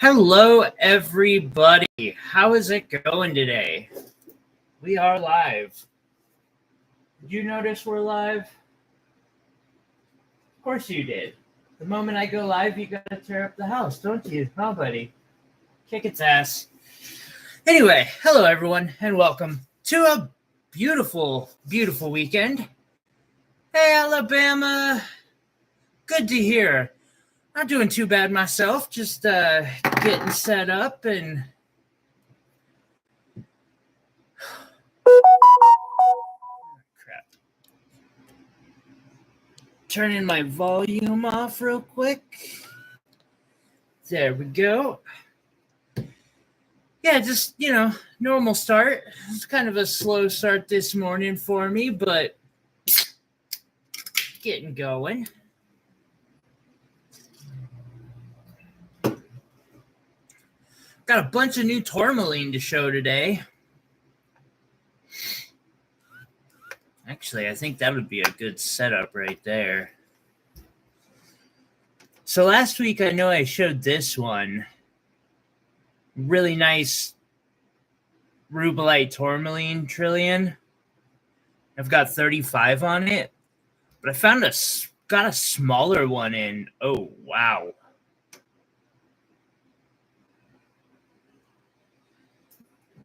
Hello, everybody. How is it going today? We are live. Did you notice we're live? Of course you did. The moment I go live, you gotta tear up the house, don't you? Huh, buddy? Kick its ass. Anyway, hello, everyone, and welcome to a beautiful, beautiful weekend. Hey, Alabama. Good to hear. Not doing too bad myself. Just getting set up and crap. Turning my volume off real quick. There we go. Yeah, just, normal start. It's kind of a slow start this morning for me, but getting going. Got a bunch of new tourmaline to show today. Actually, I think that would be a good setup right there. So last week, I know I showed this one. Really nice rubellite tourmaline trillion. I've got 35 on it, but I found got a smaller one in. Oh, wow.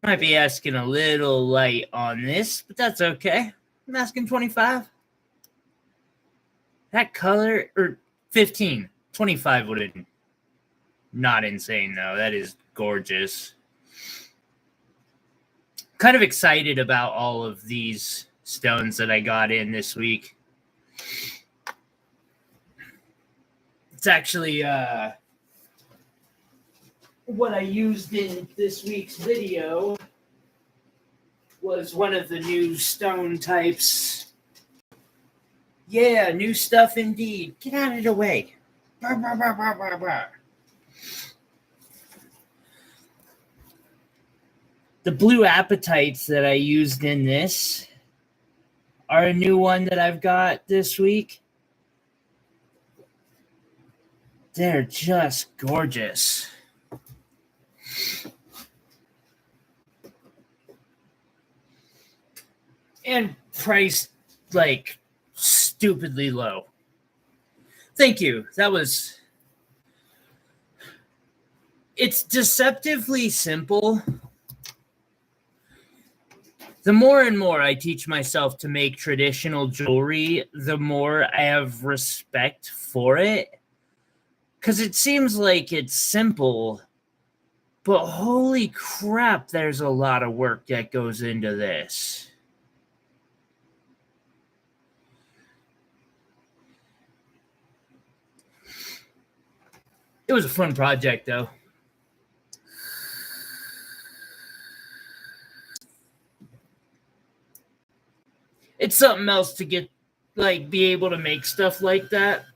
Might be asking a little light on this, but that's okay. I'm asking 25. That color, or 15. 25 would have been not insane, though. That is gorgeous. Kind of excited about all of these stones that I got in this week. It's actually what I used in this week's video was one of the new stone types. Yeah, new stuff indeed. Get out of the way. Bah, bah, bah, bah, bah, bah. The blue apatites that I used in this are a new one that I've got this week. They're just gorgeous. And priced like stupidly low. Thank you. It's deceptively simple. The more and more I teach myself to make traditional jewelry, the more I have respect for it. Because it seems like it's simple, but holy crap, there's a lot of work that goes into this. It was a fun project, though. It's something else to get, be able to make stuff like that.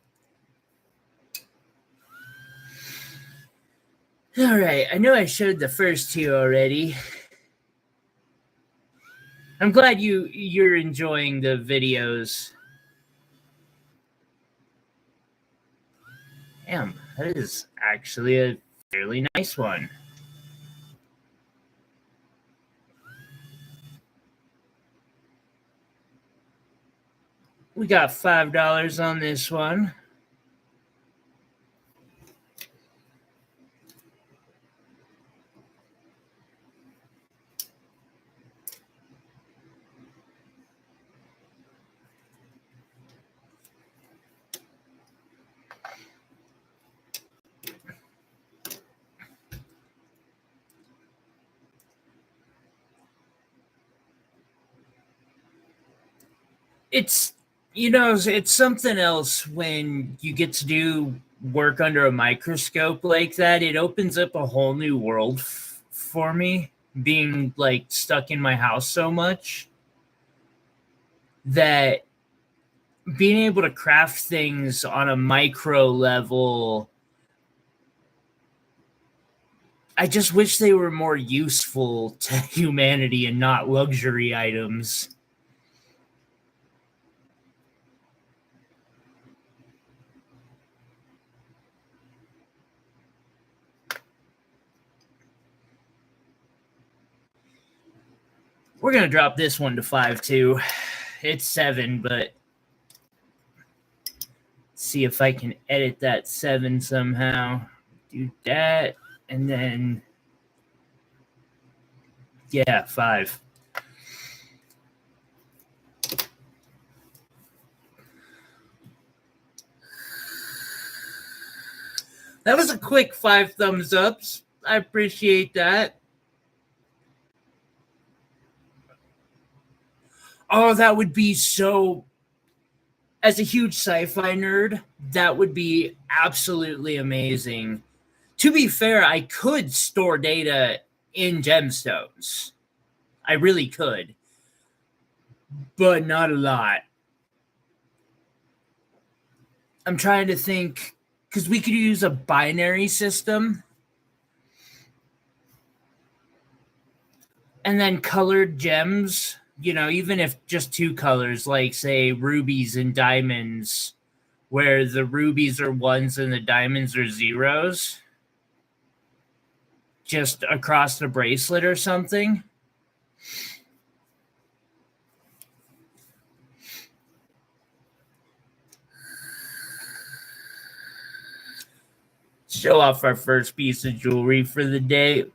All right, I know I showed the first two already. I'm glad you're enjoying the videos. Damn, that is actually a fairly nice one. We got $5 on this one. It's something else when you get to do work under a microscope like that. It opens up a whole new world for me, being stuck in my house so much that being able to craft things on a micro level, I just wish they were more useful to humanity and not luxury items. We're going to drop this one to 5 too. It's 7, but see if I can edit that 7 somehow. Do that, and then, yeah, 5. That was a quick 5 thumbs ups. I appreciate that. Oh, that would be so... As a huge sci-fi nerd, that would be absolutely amazing. To be fair, I could store data in gemstones. I really could. But not a lot. I'm trying to think, because we could use a binary system. And then colored gems, you know, even if just 2 colors, like, say, rubies and diamonds, where the rubies are 1s and the diamonds are 0s, just across the bracelet or something. Show off our first piece of jewelry for the day.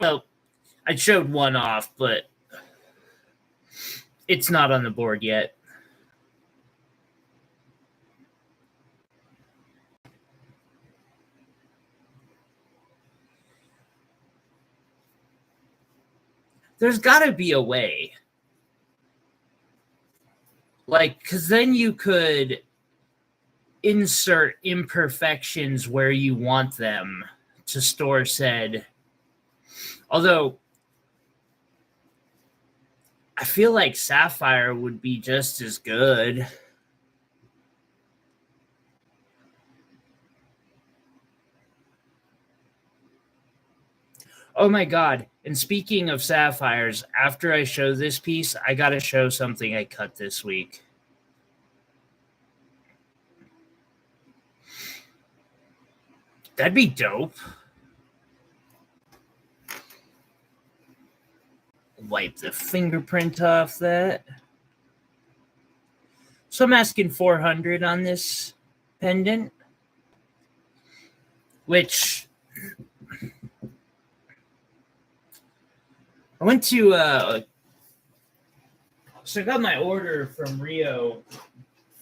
Well, I showed one off, but it's not on the board yet. There's got to be a way. Like, because then you could insert imperfections where you want them to store said. Although, I feel like sapphire would be just as good. Oh my God. And speaking of sapphires, after I show this piece, I got to show something I cut this week. That'd be dope. Wipe the fingerprint off that. So I'm asking 400 on this pendant, which I went to, so I got my order from Rio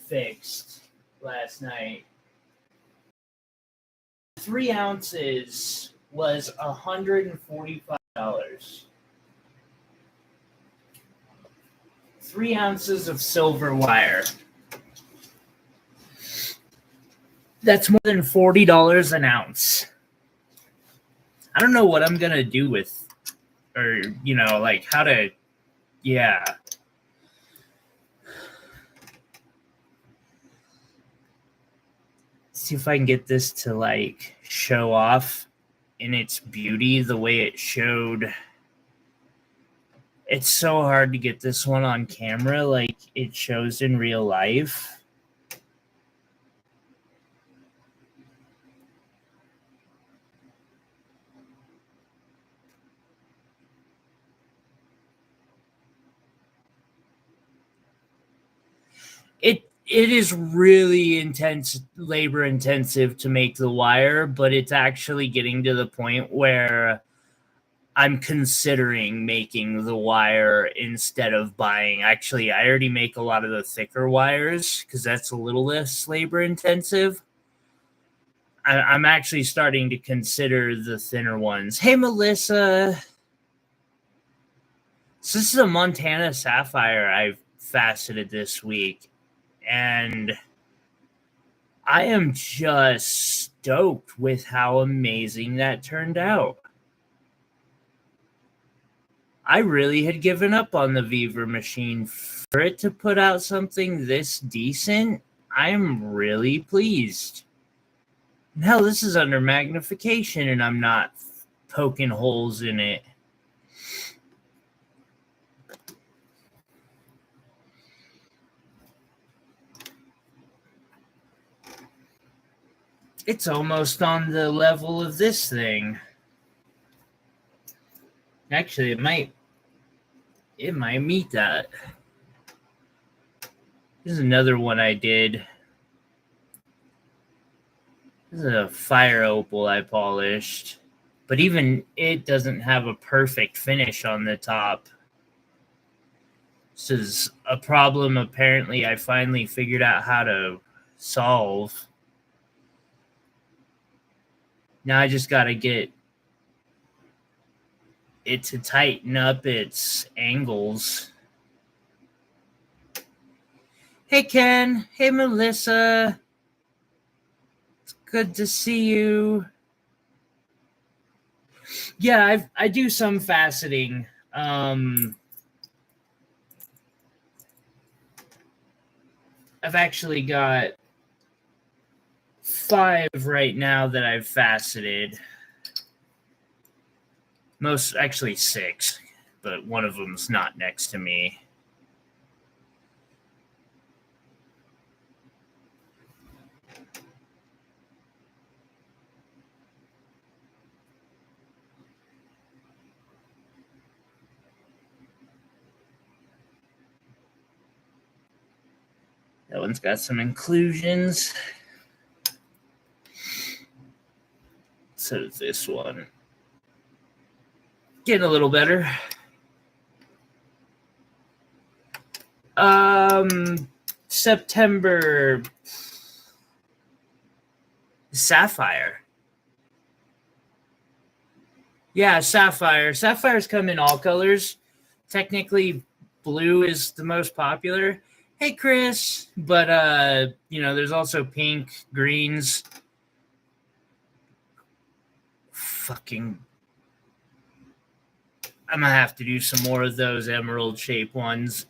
fixed last night. 3 ounces was $145. 3 ounces of silver wire. That's more than $40 an ounce. I don't know what I'm going to do with, or, you know, like how to, yeah. See if I can get this to like show off in its beauty the way it showed. It's so hard to get this one on camera like it shows in real life. It is really intense, labor intensive to make the wire, but it's actually getting to the point where I'm considering making the wire instead of buying. Actually, I already make a lot of the thicker wires because that's a little less labor intensive. I'm actually starting to consider the thinner ones. Hey, Melissa. So this is a Montana sapphire I've faceted this week. And I am just stoked with how amazing that turned out. I really had given up on the Beaver machine. For it to put out something this decent, I'm really pleased. And hell, this is under magnification and I'm not poking holes in it. It's almost on the level of this thing. Actually, it might meet that. This is another one I did. This is a fire opal I polished, but even it doesn't have a perfect finish on the top. This is a problem apparently I finally figured out how to solve. Now I just got to get it to tighten up its angles. Hey, Ken. Hey, Melissa. It's good to see you. Yeah, I do some faceting. I've actually got 5 right now that I've faceted. Most, actually 6, but one of them's not next to me. That one's got some inclusions. So does this one. Getting a little better. September. Sapphire. Yeah, sapphire. Sapphires come in all colors. Technically, blue is the most popular. Hey, Chris. But, there's also pink, greens. Fucking. I'm going to have to do some more of those emerald shape ones.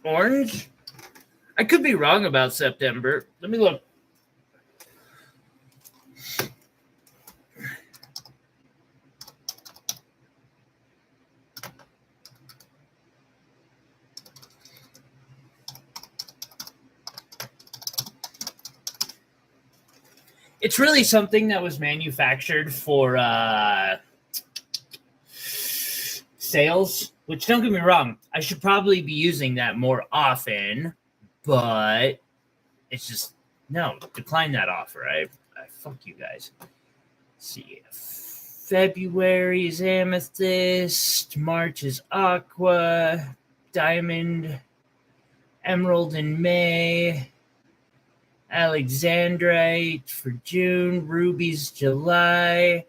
Orange? I could be wrong about September. Let me look. It's really something that was manufactured for sales, which, don't get me wrong, I should probably be using that more often, but it's just, no, decline that offer. I fuck you guys. Let's see. February is amethyst, March is aqua, diamond, emerald in May, alexandrite for June, rubies July,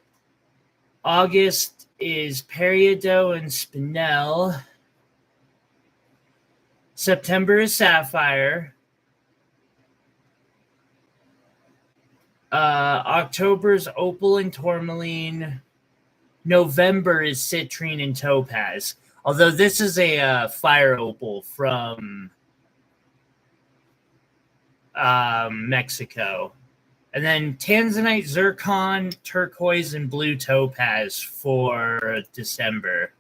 August is peridot and spinel, September is sapphire, October is opal and tourmaline, November is citrine and topaz, although this is a fire opal from Mexico. And then tanzanite, zircon, turquoise, and blue topaz for December.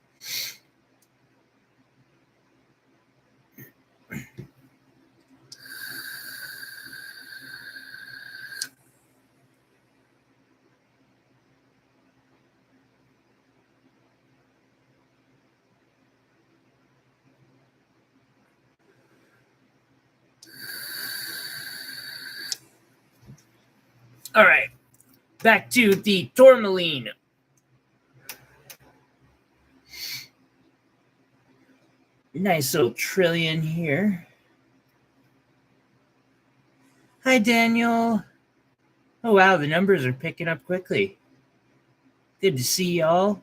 All right, back to the tourmaline. Nice little trillion here. Hi, Daniel. Oh, wow, the numbers are picking up quickly. Good to see y'all.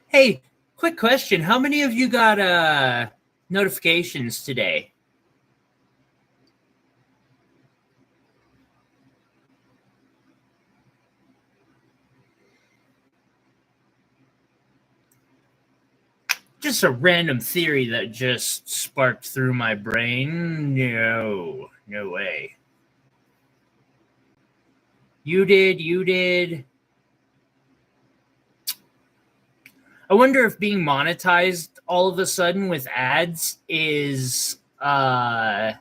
Hey, quick question. How many of you got notifications today? Just a random theory that just sparked through my brain. No way. You did. I wonder if being monetized all of a sudden with ads is an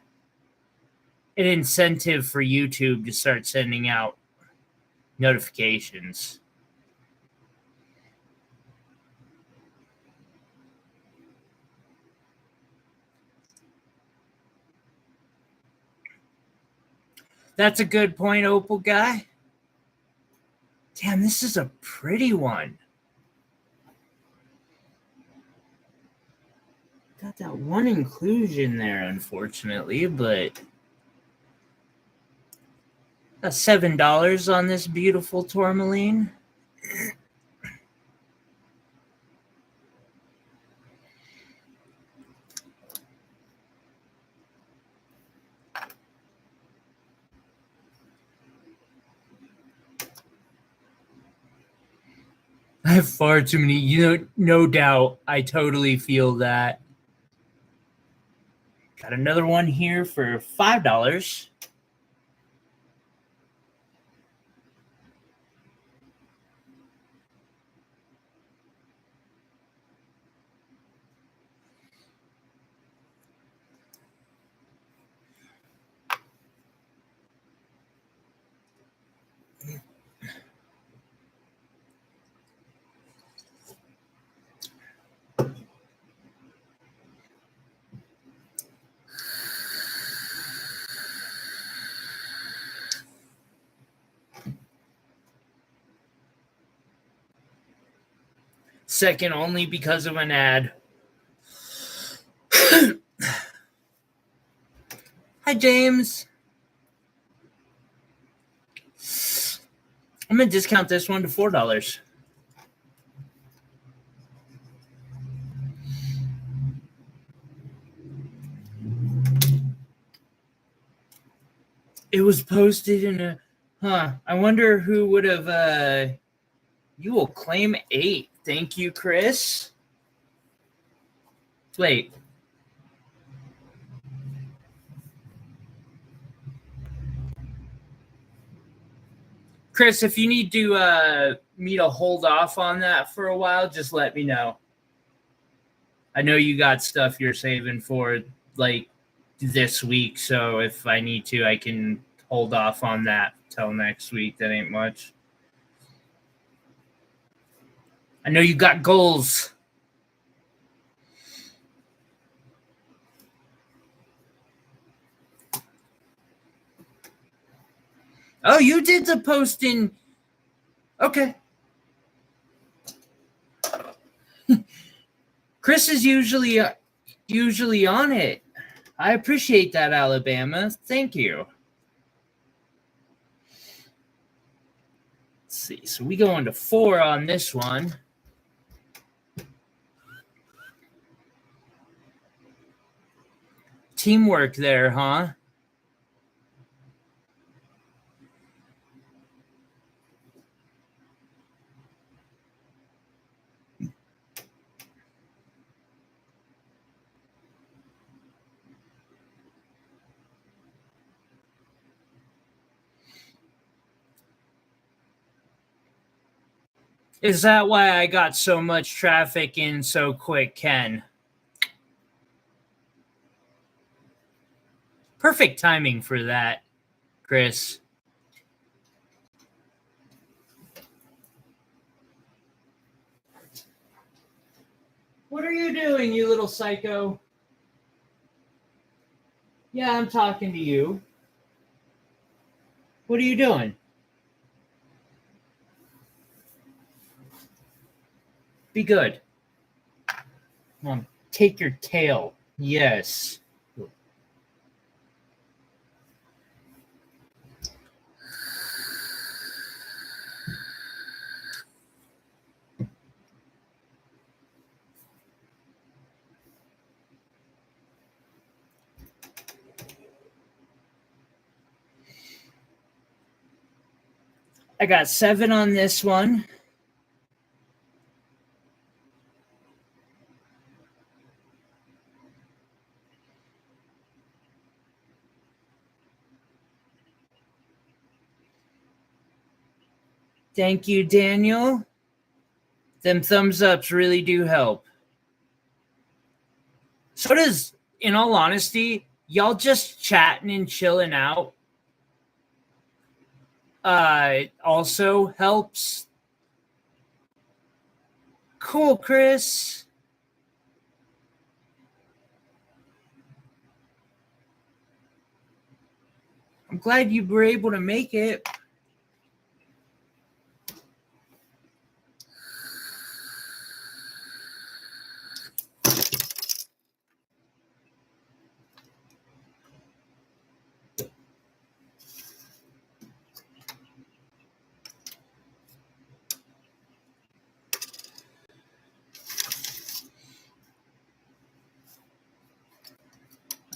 incentive for YouTube to start sending out notifications. That's a good point, Opal guy. Damn, this is a pretty one. Got that one inclusion there, unfortunately, but that's $7 on this beautiful tourmaline. I have far too many, no doubt. I totally feel that. Got another one here for $5. Second only because of an ad. Hi, James. I'm going to discount this one to $4. It was posted in a... I wonder who would have... You will claim 8. Thank you, Chris. Wait. Chris, if you need to me to hold off on that for a while, just let me know. I know you got stuff you're saving for like this week, so if I need to, I can hold off on that till next week. That ain't much. I know you got goals. Oh, you did the posting. Okay. Chris is usually on it. I appreciate that, Alabama. Thank you. Let's see. So we go into 4 on this one. Teamwork there, huh? Is that why I got so much traffic in so quick, Ken? Perfect timing for that, Chris. What are you doing, you little psycho? Yeah, I'm talking to you. What are you doing? Be good. Come on, take your tail. Yes. I got 7 on this one. Thank you, Daniel. Them thumbs ups really do help. So does, in all honesty, y'all just chatting and chilling out also helps. Cool, Chris. I'm glad you were able to make it.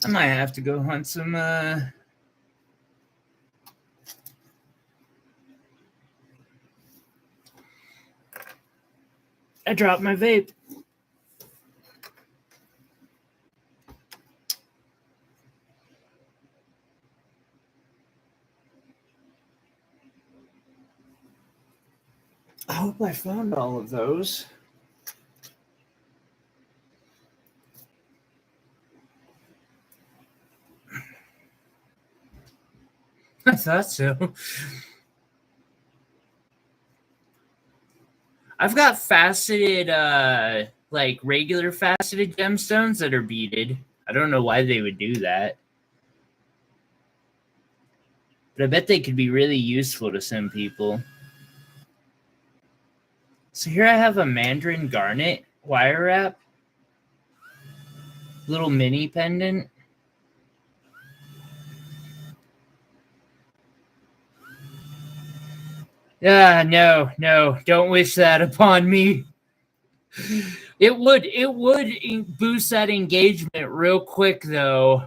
I might have to go hunt some I dropped my vape. I hope I found all of those. I thought so. I've got faceted, like regular faceted gemstones that are beaded. I don't know why they would do that. But I bet they could be really useful to some people. So here I have a mandarin garnet wire wrap. Little mini pendant. No, don't wish that upon me. It would boost that engagement real quick, though.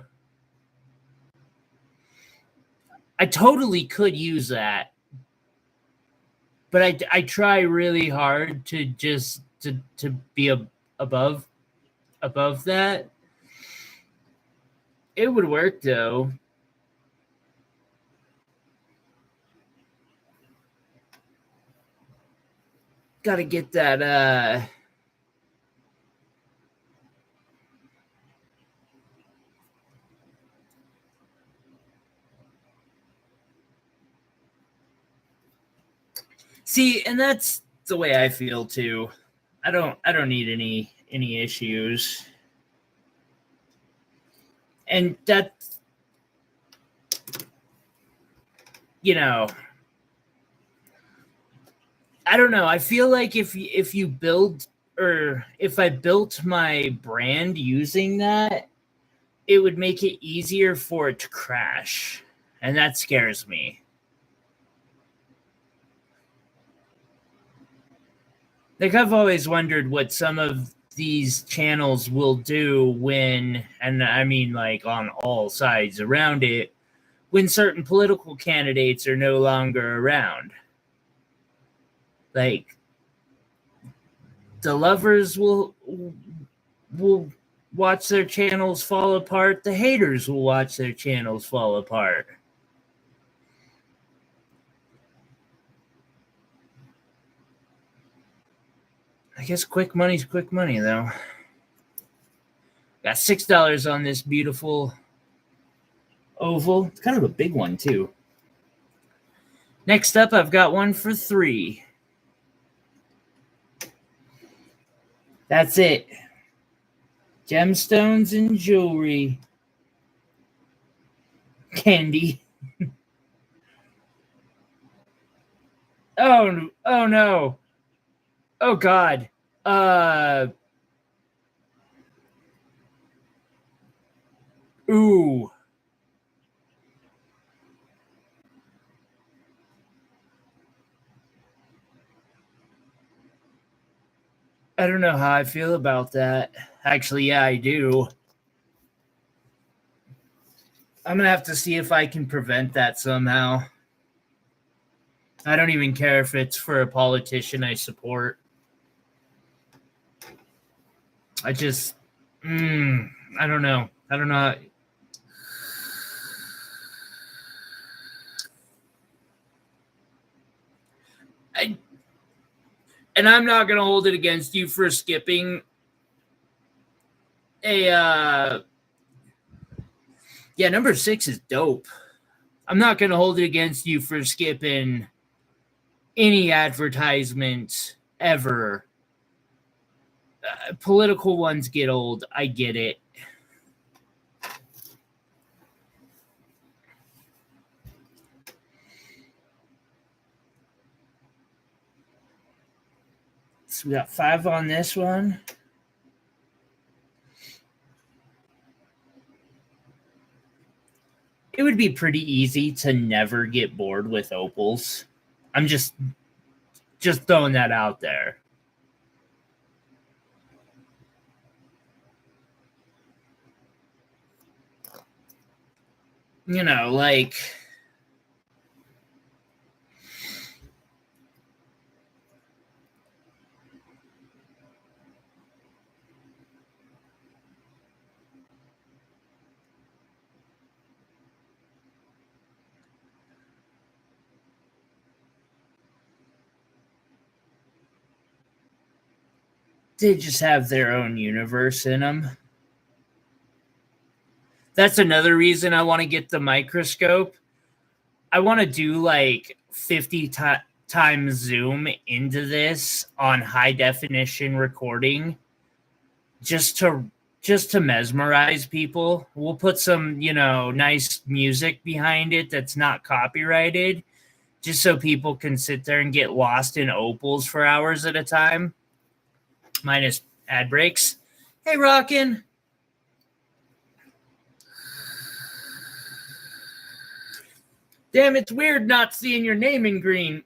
I totally could use that, but I try really hard to just to be above that. It would work though. Got to get that See, and that's the way I feel too. I don't need any issues. And that, you know, I don't know. I feel like if you build, or if I built my brand using that, it would make it easier for it to crash. And that scares me. Like, I've always wondered what some of these channels will do when, and I mean like on all sides around it, when certain political candidates are no longer around. Like, the lovers will watch their channels fall apart. The haters will watch their channels fall apart. I guess quick money's quick money, though. Got $6 on this beautiful oval. It's kind of a big one, too. Next up, I've got one for $3. That's it. Gemstones and jewelry. Candy. Oh no. Oh God. Ooh. I don't know how I feel about that. Actually, yeah, I do. I'm gonna have to see if I can prevent that somehow. I don't even care if it's for a politician I support. I just, I don't know. I don't know. And I'm not going to hold it against you for skipping a, yeah, number 6 is dope. I'm not going to hold it against you for skipping any advertisements ever. Political ones get old. I get it. So we got 5 on this one. It would be pretty easy to never get bored with opals. I'm just throwing that out there. You know, like, they just have their own universe in them. That's another reason I want to get the microscope. I want to do like 50 times zoom into this on high definition recording just to mesmerize people. We'll put some, nice music behind it that's not copyrighted, just so people can sit there and get lost in opals for hours at a time, minus ad breaks. Hey, Rockin'. Damn, it's weird not seeing your name in green.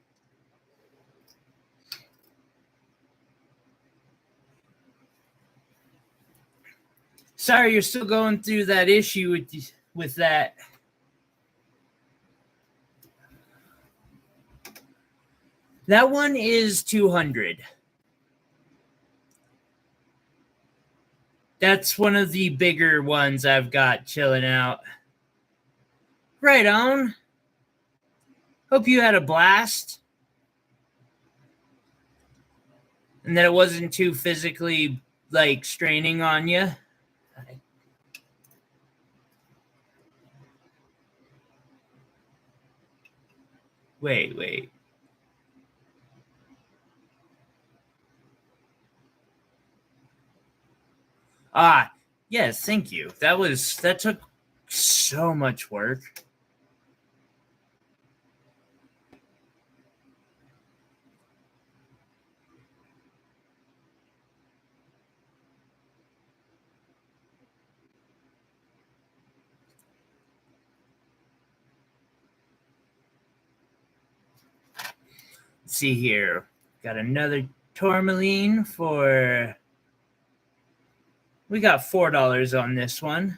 Sorry, you're still going through that issue with that. That one is 200. That's one of the bigger ones I've got chilling out. Right on. Hope you had a blast. And that it wasn't too physically, straining on you. Wait. Yes, thank you. That took so much work. Let's see here. Got another tourmaline for... We got $4 on this one.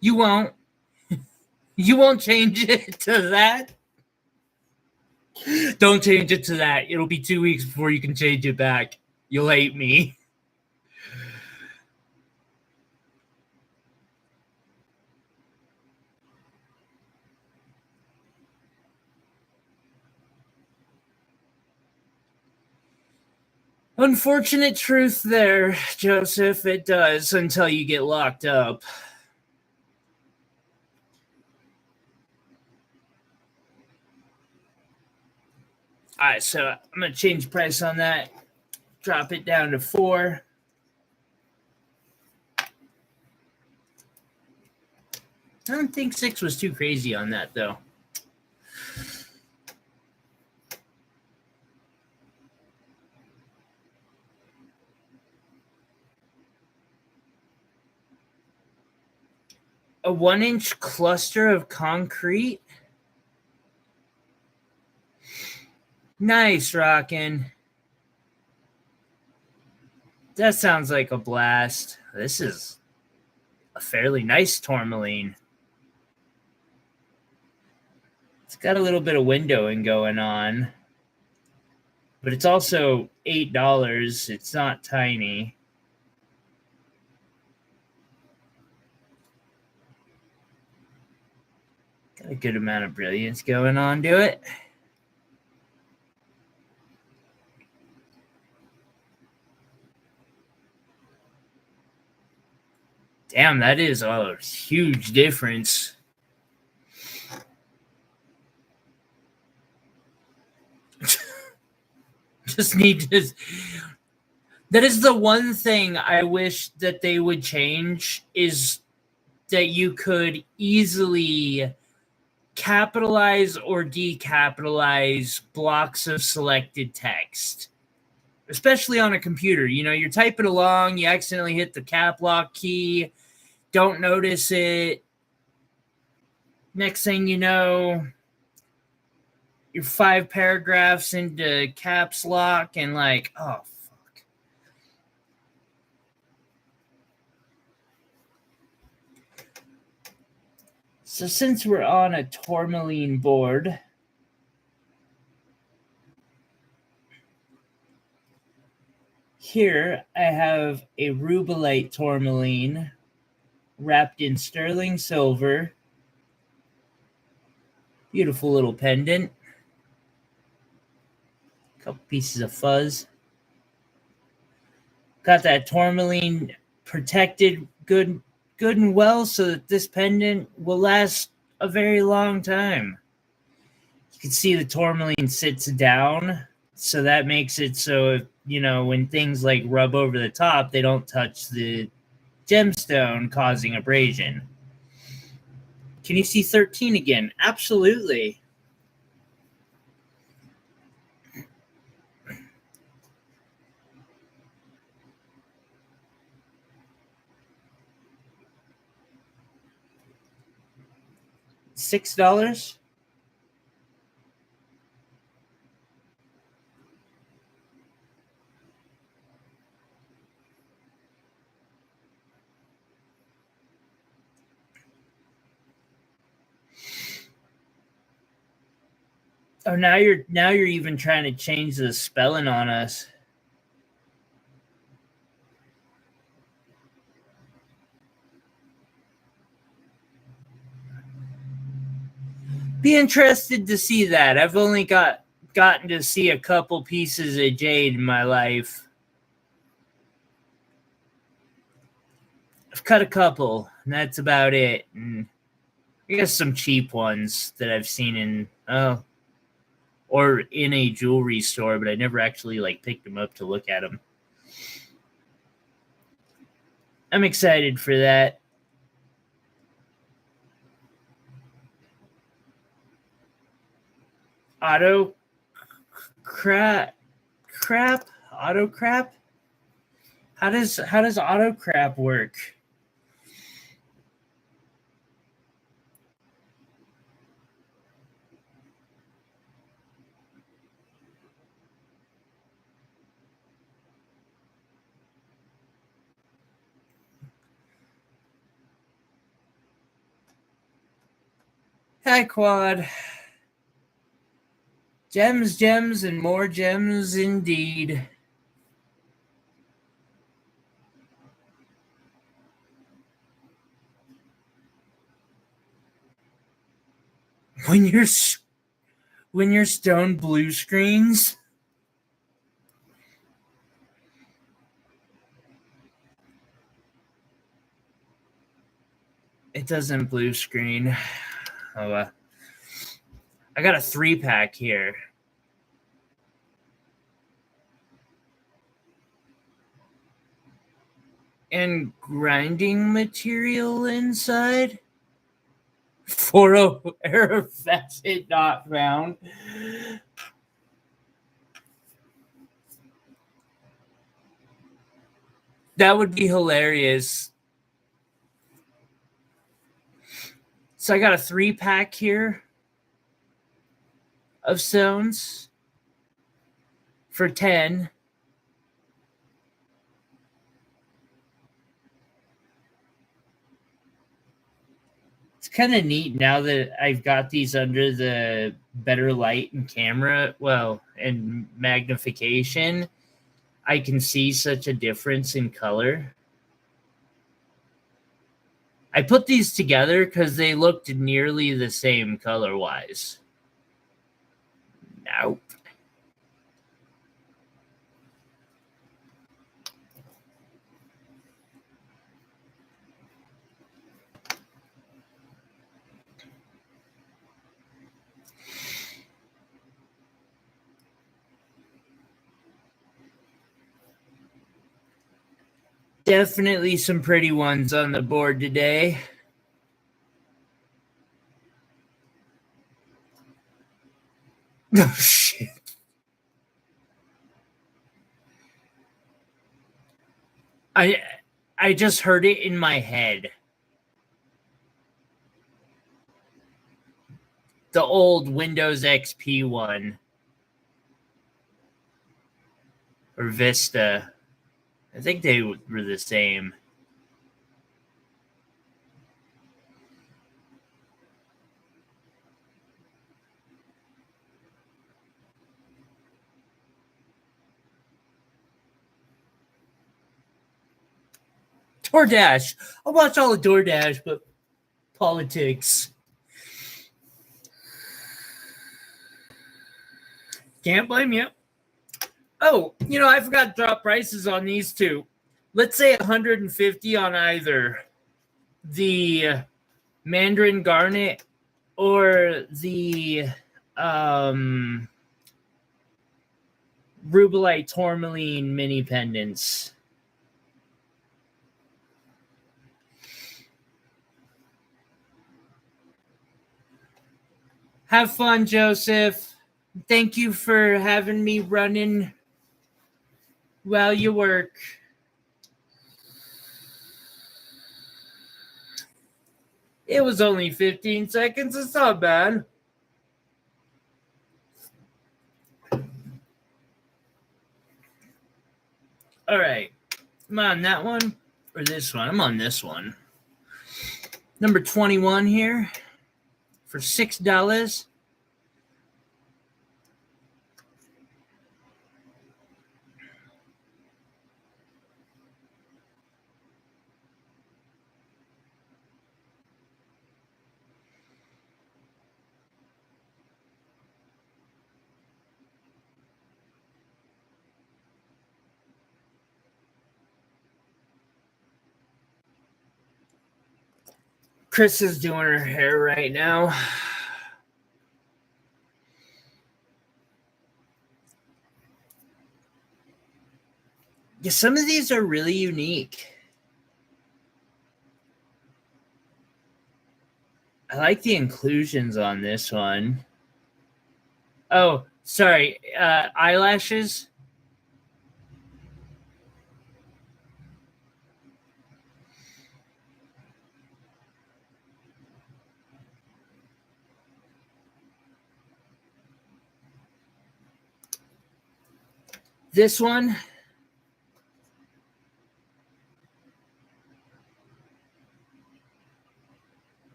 You won't. You won't change it to that? Don't change it to that. It'll be 2 weeks before you can change it back. You'll hate me. Unfortunate truth there, Joseph. It does until you get locked up. All right, so I'm going to change price on that. Drop it down to 4. I don't think 6 was too crazy on that, though. A 1-inch cluster of concrete? Nice, Rockin'. That sounds like a blast. This is a fairly nice tourmaline. It's got a little bit of windowing going on, but it's also $8. It's not tiny. Got a good amount of brilliance going on to it. Damn, that is a huge difference. Just need to. That is the one thing I wish that they would change, is that you could easily capitalize or decapitalize blocks of selected text, especially on a computer. You know, you're typing along, you accidentally hit the cap lock key, don't notice it. Next thing you know, you're 5 paragraphs into caps lock and like, oh, fuck. So since we're on a tourmaline board, here I have a rubellite tourmaline wrapped in sterling silver. Beautiful little pendant. Couple pieces of fuzz. Got that tourmaline protected good and well so that this pendant will last a very long time. You can see the tourmaline sits down, so that makes it so, you know, when things like rub over the top, they don't touch the gemstone, causing abrasion. Can you see 13 again? Absolutely. $6? Oh, now you're even trying to change the spelling on us. Be interested to see that. I've only gotten to see a couple pieces of jade in my life. I've cut a couple, and that's about it. And I guess some cheap ones that I've seen in or in a jewelry store, but I never actually like picked them up to look at them. I'm excited for that. Auto crap. How does auto crap work? Hi, Quad. Gems, and more gems indeed. When your stone blue screens. It doesn't blue screen. Oh, I got a 3-pack here. And grinding material inside. 40 error facet not found. That would be hilarious. So I got a 3-pack here of stones for 10. It's kind of neat now that I've got these under the better light and camera, and magnification. I can see such a difference in color. I put these together because they looked nearly the same color-wise. Nope. Definitely some pretty ones on the board today. Oh, shit. I just heard it in my head. The old Windows XP one. Or Vista. I think they were the same. DoorDash. I'll watch all the DoorDash, but politics. Can't blame you. Oh, I forgot to drop prices on these two. Let's say 150 on either the Mandarin Garnet or the Rubellite Tourmaline mini pendants. Have fun, Joseph. Thank you for having me running while you work. It was only 15 seconds. It's not bad. All right. Am I on that one or this one? I'm on this one. Number 21 here for $6. Chris is doing her hair right now. Yeah, some of these are really unique. I like the inclusions on this one. Oh, sorry. Eyelashes. This one.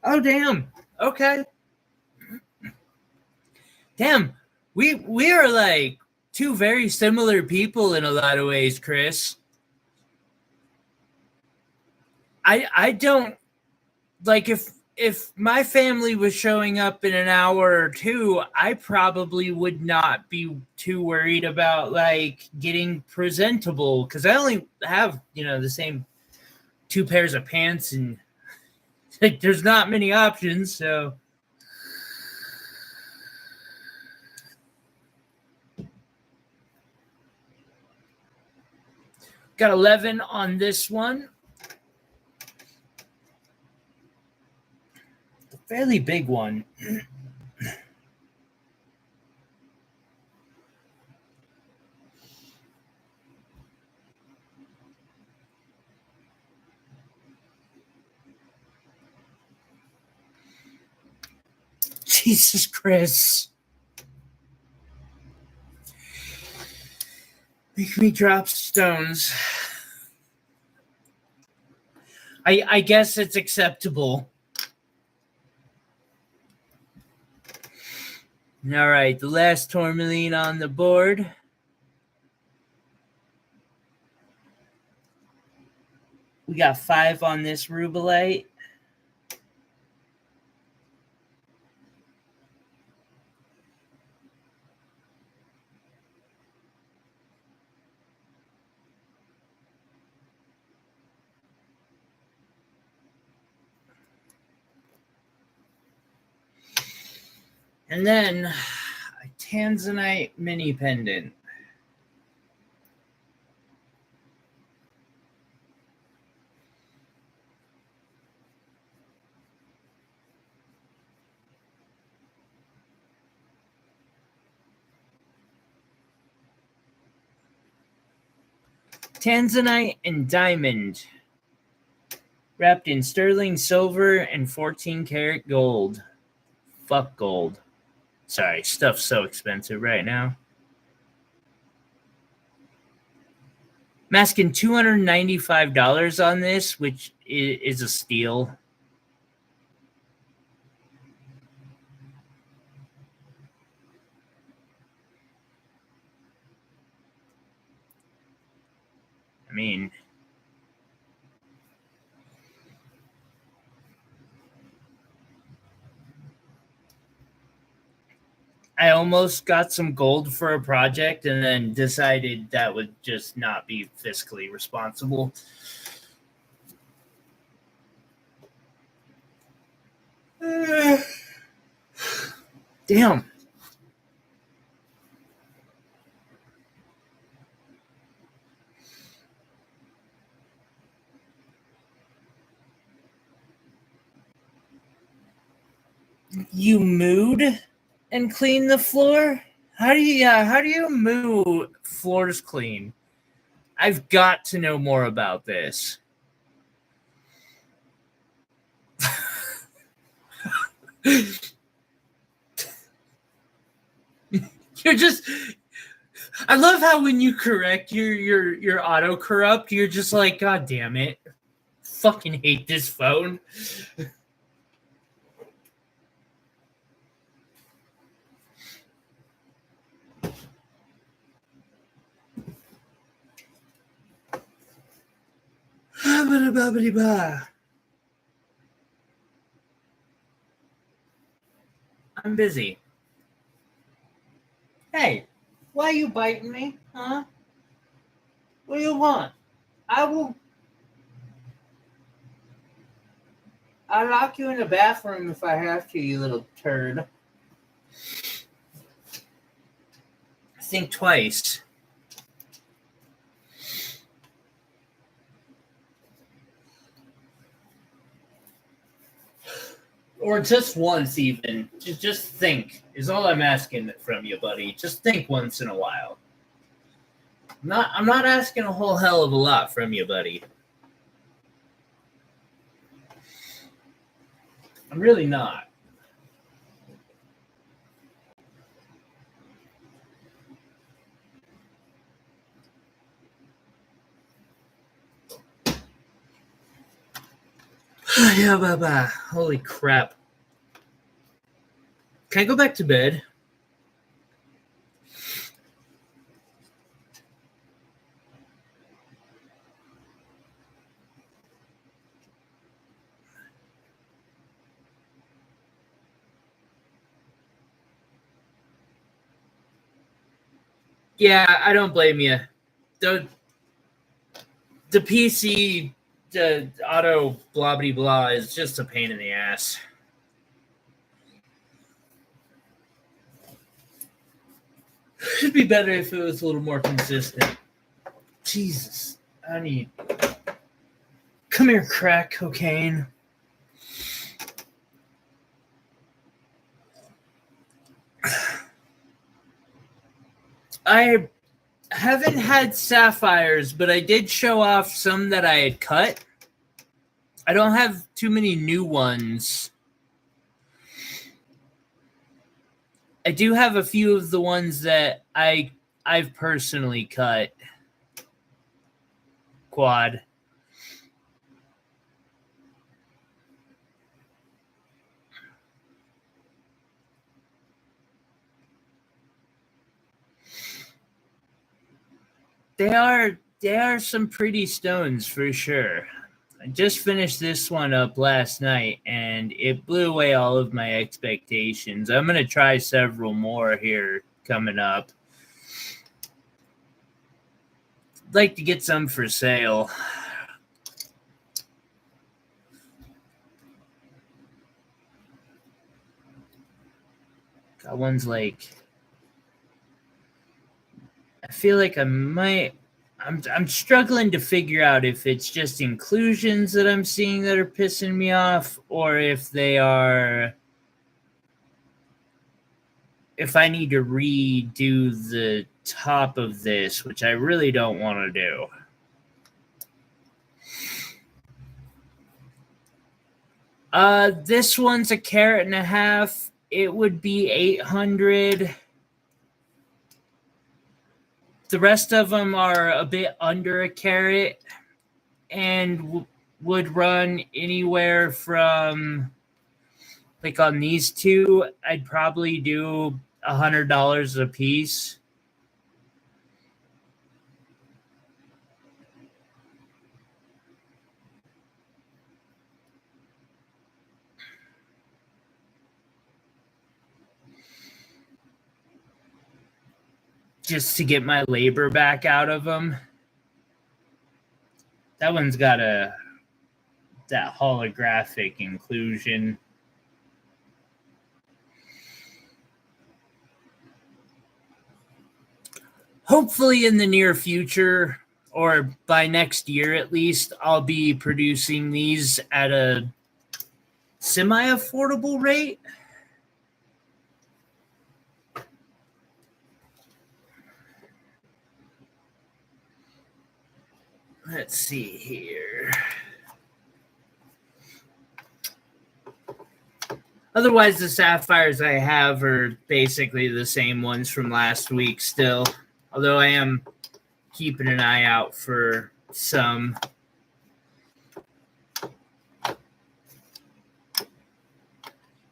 Oh, damn. Okay. Damn. We are like two very similar people in a lot of ways, Chris. I don't like if my family was showing up in an hour or two, I probably would not be too worried about like getting presentable because I only have, the same two pairs of pants and like there's not many options, so got 11 on this one. A fairly big one. Jesus, Chris. Make me drop stones. I guess it's acceptable. All right, the last tourmaline on the board. We got 5 on this rubellite. And then a tanzanite mini pendant. Tanzanite and diamond, wrapped in sterling silver and 14 karat gold. Fuck gold. Sorry, stuff's so expensive right now. I'm asking $295 on this, which is a steal. I mean, I almost got some gold for a project and then decided that would just not be fiscally responsible. Damn. You mood and clean the floor? How do you moo floors clean? I've got to know more about this. You're just, I love how when you correct your auto corrupt, you're just like, God damn it. Fucking hate this phone. I'm busy. Hey, why are you biting me? Huh? What do you want? I'll lock you in the bathroom if I have to, you little turd. Think twice. Or just once even. Just think is all I'm asking from you, buddy. Just think once in a while. I'm not asking a whole hell of a lot from you, buddy. I'm really not. Yeah, baba. Holy crap. Can I go back to bed? Yeah, I don't blame you. The PC, the auto blah blah blah is just a pain in the ass. It'd be better if it was a little more consistent. Jesus, I need. Come here, crack cocaine. I haven't had sapphires, but I did show off some that I had cut. I don't have too many new ones. I do have a few of the ones that I've personally cut. Quad. They are some pretty stones for sure. I just finished this one up last night and it blew away all of my expectations. I'm going to try several more here coming up. I'd like to get some for sale. Got ones like, I feel like I'm struggling to figure out if it's just inclusions that I'm seeing that are pissing me off, or if I need to redo the top of this, which I really don't want to do. This one's a carat and a half. It would be 800. The rest of them are a bit under a carat and would run anywhere from, like on these two, I'd probably do $100 a piece. Just to get my labor back out of them. That one's got that holographic inclusion. Hopefully in the near future, or by next year at least, I'll be producing these at a semi-affordable rate. Let's see here. Otherwise, the sapphires I have are basically the same ones from last week still. Although I am keeping an eye out for some.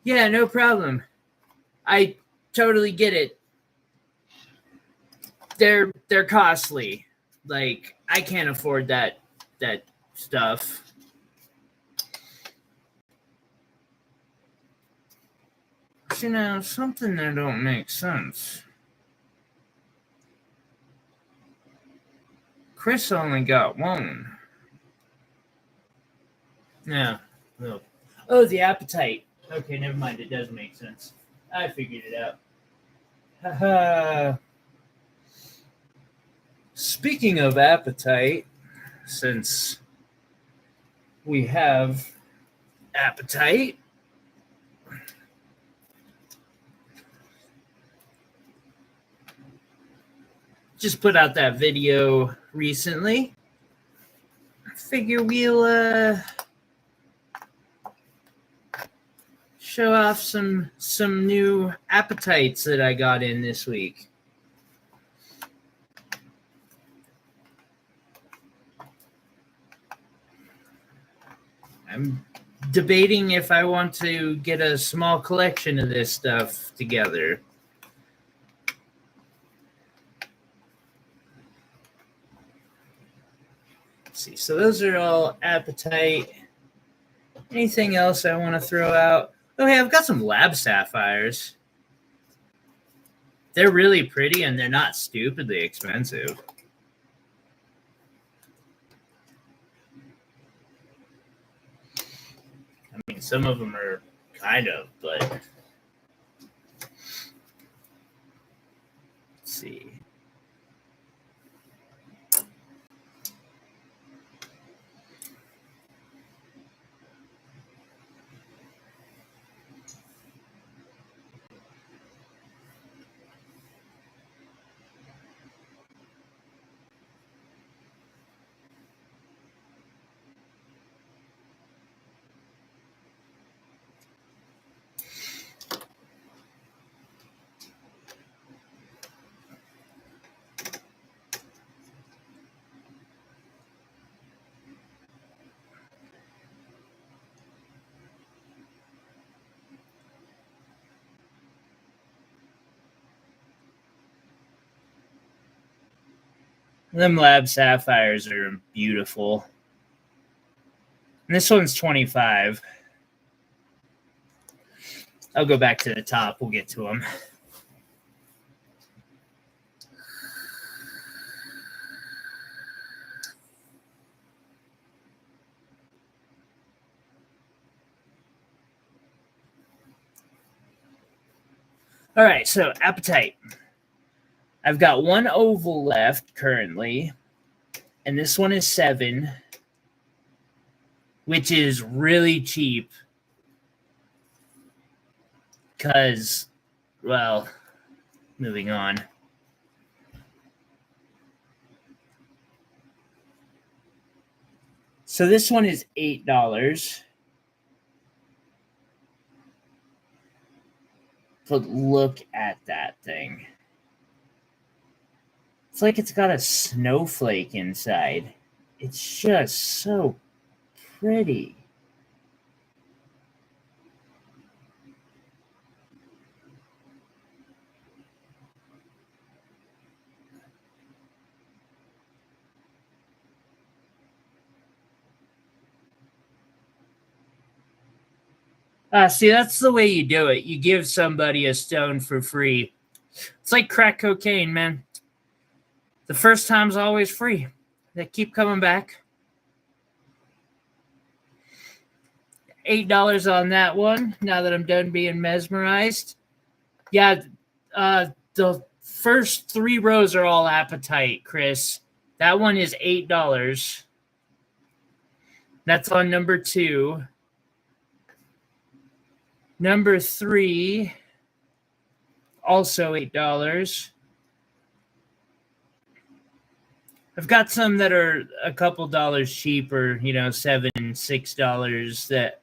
Yeah, no problem. I totally get it. They're costly. Like, I can't afford that stuff. You know, something that don't make sense. Chris only got one. Yeah. No. Oh, the appetite. Okay, never mind. It does make sense. I figured it out. Haha. Speaking of appetite, since we have appetite, just put out that video recently. I figure we'll show off some new appetites that I got in this week. I'm debating if I want to get a small collection of this stuff together. Let's see, so those are all appetite. Anything else I want to throw out? Oh, hey, I've got some lab sapphires. They're really pretty and they're not stupidly expensive. I mean, some of them are kind of, but let's see. Them lab sapphires are beautiful. And this one's 25. I'll go back to the top. We'll get to them. All right, so apatite. I've got one oval left currently, and this one is 7, which is really cheap because, well, moving on. So this one is $8. But look at that thing. It's like it's got a snowflake inside. It's just so pretty. See, that's the way you do it. You give somebody a stone for free. It's like crack cocaine, man. The first time's always free. They keep coming back. $8 on that one, now that I'm done being mesmerized. Yeah, the first 3 rows are all apatite, Chris. That one is $8. That's on number 2. Number 3, also $8. I've got some that are a couple dollars cheaper, $7, $6 that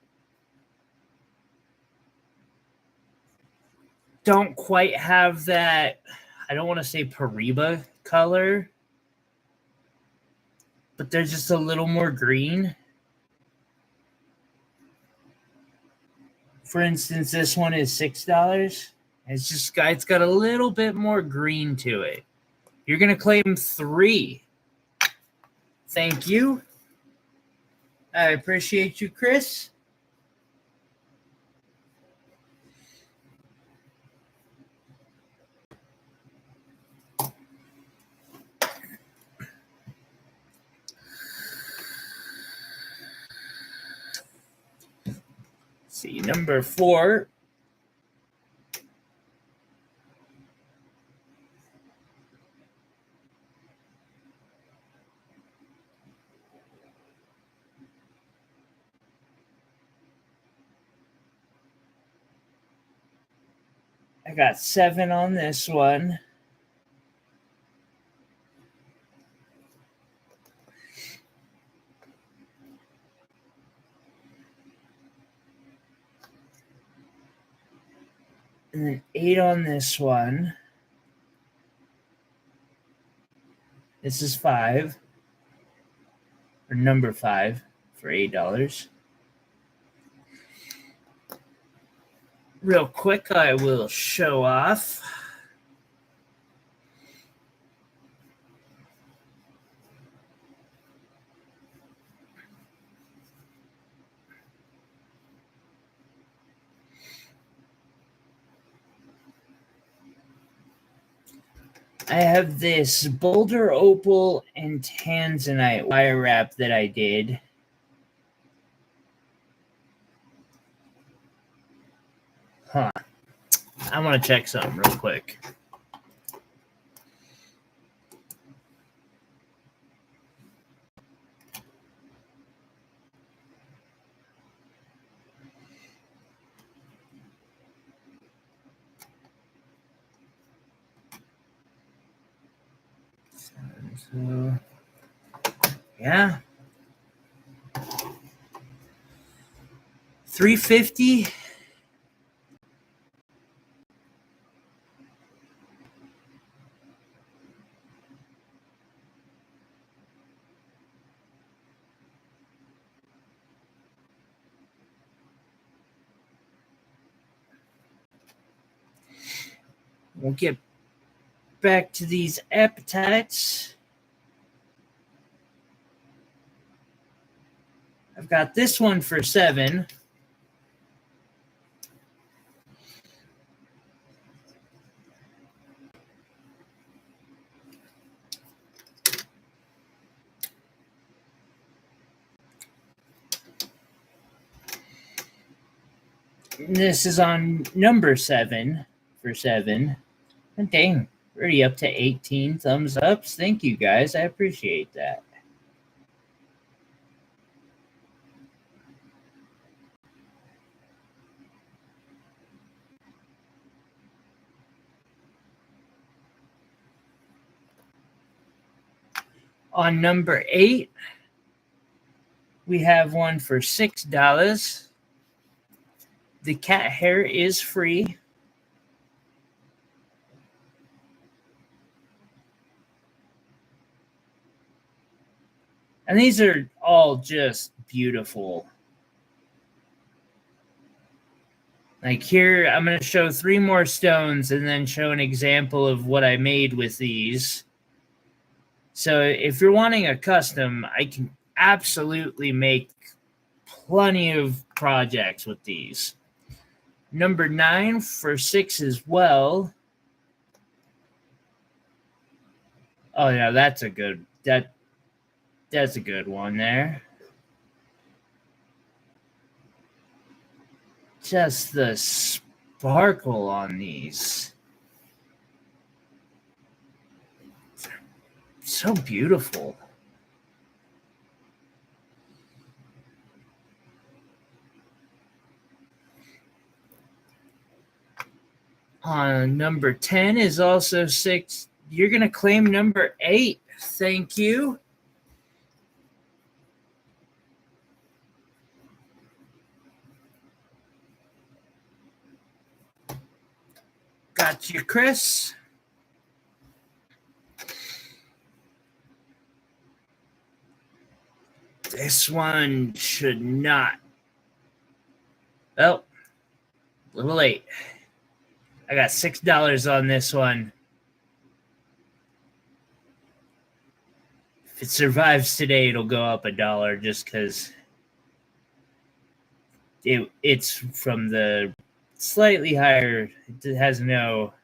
don't quite have that, I don't want to say Pariba color, but they're just a little more green. For instance, this one is $6. It's got a little bit more green to it. You're going to claim 3. Thank you. I appreciate you, Chris. See, number 4. I got 7 on this one. And then 8 on this one. This is 5. Or number 5 for $8. Real quick, I will show off. I have this boulder opal and tanzanite wire wrap that I did. Huh. I want to check something real quick. So, yeah. $350. We'll get back to these appetites. I've got this one for $7. This is on number 7 for $7. And dang, already up to 18 thumbs ups. Thank you guys. I appreciate that. On number 8, we have one for $6. The cat hair is free. And these are all just beautiful. Like here, I'm going to show 3 more stones and then show an example of what I made with these. So if you're wanting a custom, I can absolutely make plenty of projects with these. Number 9 for $6 as well. Oh yeah, that's a good that's a good one there. Just the sparkle on these. So beautiful. Number 10 is also 6. You're going to claim number 8. Thank you. Got you, Chris. This one should not. Oh, a little late. I got $6 on this one. If it survives today, it'll go up $1 just because it's from the slightly higher. It has no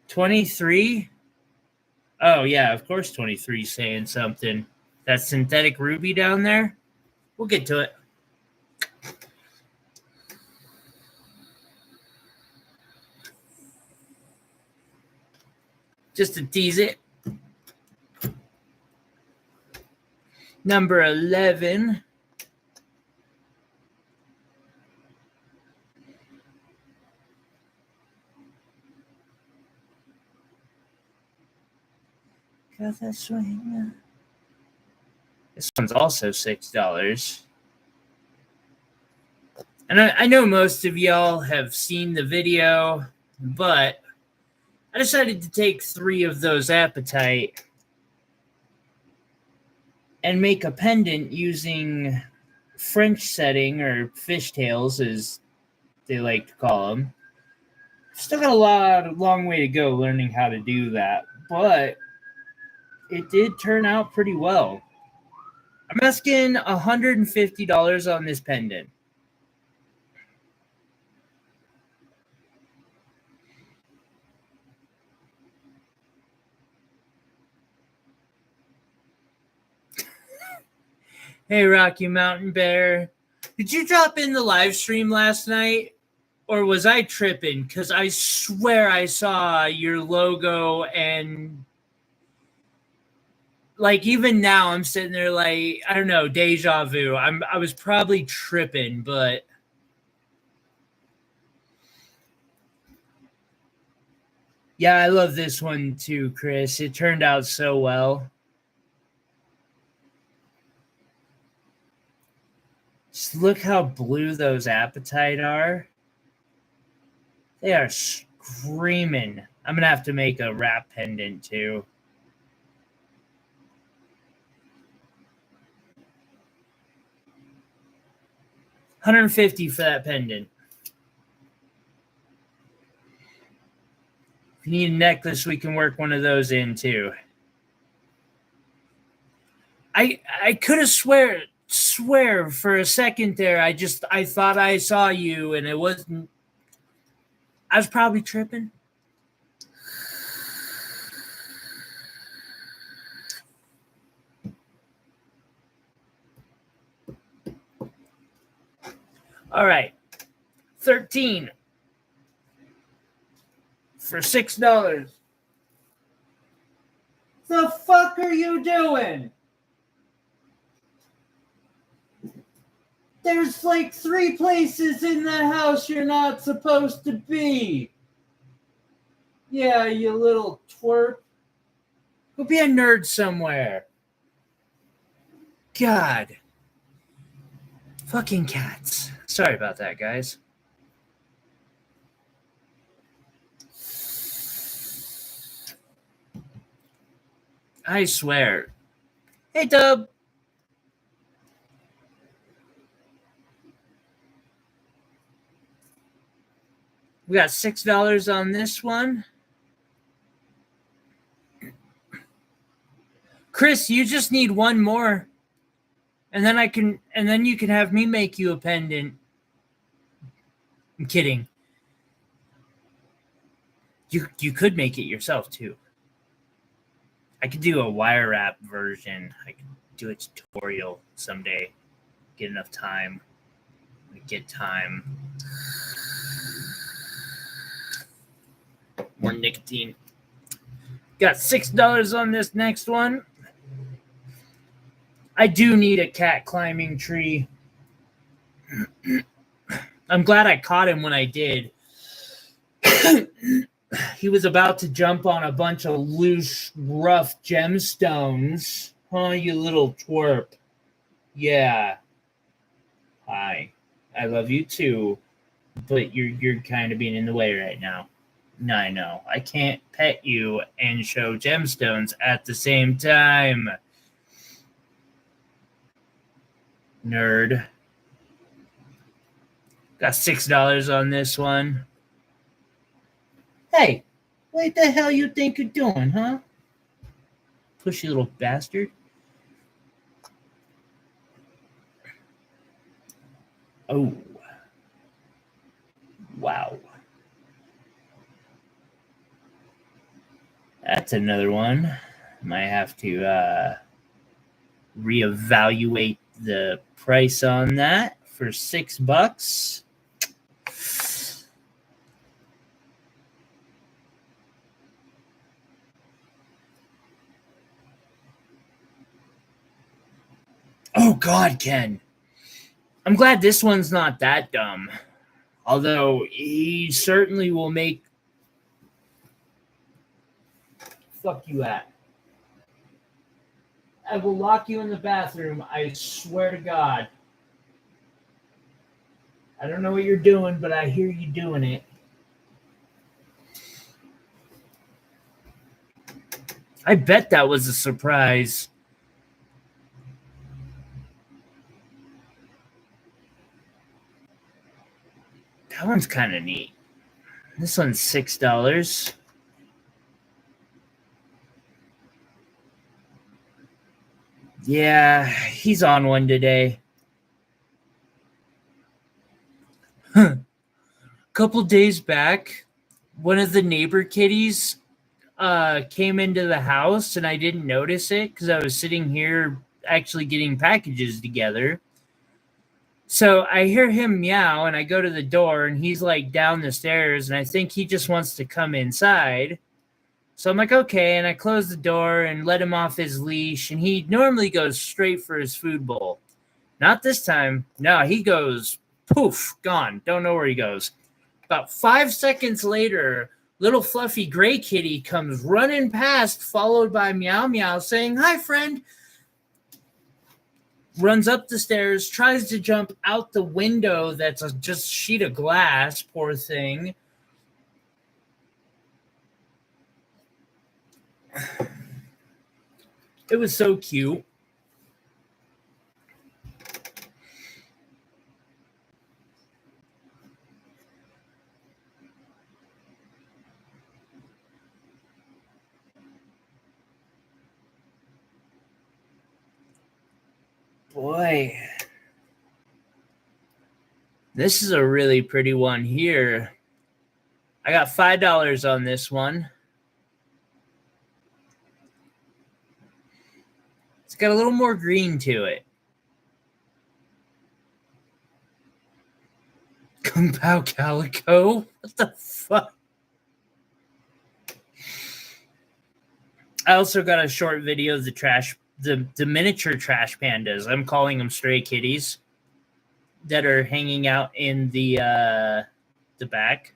23. Oh yeah, of course 23 is saying something. That synthetic ruby down there. We'll get to it. Just to tease it. Number 11. Got that swing. This one's also $6. And I know most of y'all have seen the video, but I decided to take 3 of those apatite and make a pendant using French setting, or fishtails as they like to call them. Still got a long way to go learning how to do that, but it did turn out pretty well. I'm asking $150 on this pendant. Hey, Rocky Mountain Bear. Did you drop in the live stream last night? Or was I tripping? Because I swear I saw your logo, and like even now I'm sitting there like, I don't know, deja vu. I was probably tripping, but yeah, I love this one too, Chris. It turned out so well. Just look how blue those apatite are. They are screaming. I'm going to have to make a wrap pendant too. $150 for that pendant. If you need a necklace, we can work one of those in too. I could have swear for a second there. I thought I saw you, and it wasn't. I was probably tripping. All right, 13 for $6. The fuck are you doing? There's like 3 places in the house you're not supposed to be. Yeah, you little twerp. Go be a nerd somewhere. God. Fucking cats. Sorry about that, guys. I swear. Hey, Dub. We got $6 on this one. Chris, you just need one more. And then you can have me make you a pendant. I'm kidding. You could make it yourself too. I could do a wire wrap version. I could do a tutorial someday. Get enough time. Get time. More nicotine. Got $6 on this next one. I do need a cat climbing tree. I'm glad I caught him when I did. He was about to jump on a bunch of loose, rough gemstones. Huh, you little twerp. Yeah. Hi. I love you too. But you're kind of being in the way right now. No, I know. I can't pet you and show gemstones at the same time. Nerd. Got $6 on this one. Hey, what the hell you think you're doing, huh? Pushy little bastard. Oh. Wow. That's another one. Might have to reevaluate the price on that for $6. Oh God, Ken. I'm glad this one's not that dumb. Although he certainly will make. Fuck you at. I will lock you in the bathroom. I swear to God. I don't know what you're doing, but I hear you doing it. I bet that was a surprise. That one's kind of neat. This one's $6. Yeah, he's on one today. A couple days back, one of the neighbor kitties came into the house, and I didn't notice it because I was sitting here actually getting packages together. So I hear him meow, and I go to the door, and he's like down the stairs, and I think he just wants to come inside. So I'm like, okay, and I close the door and let him off his leash, and he normally goes straight for his food bowl. Not this time. No, he goes, poof, gone. Don't know where he goes. About 5 seconds later, little fluffy gray kitty comes running past, followed by Meow Meow saying, "Hi, friend." Runs up the stairs, tries to jump out the window that's just a sheet of glass, poor thing. It was so cute. boy. This is a really pretty one here. I got $5 on this one. It's got a little more green to it. Kung Pao Calico? What the fuck? I also got a short video of the miniature trash pandas. I'm calling them stray kitties that are hanging out in the back.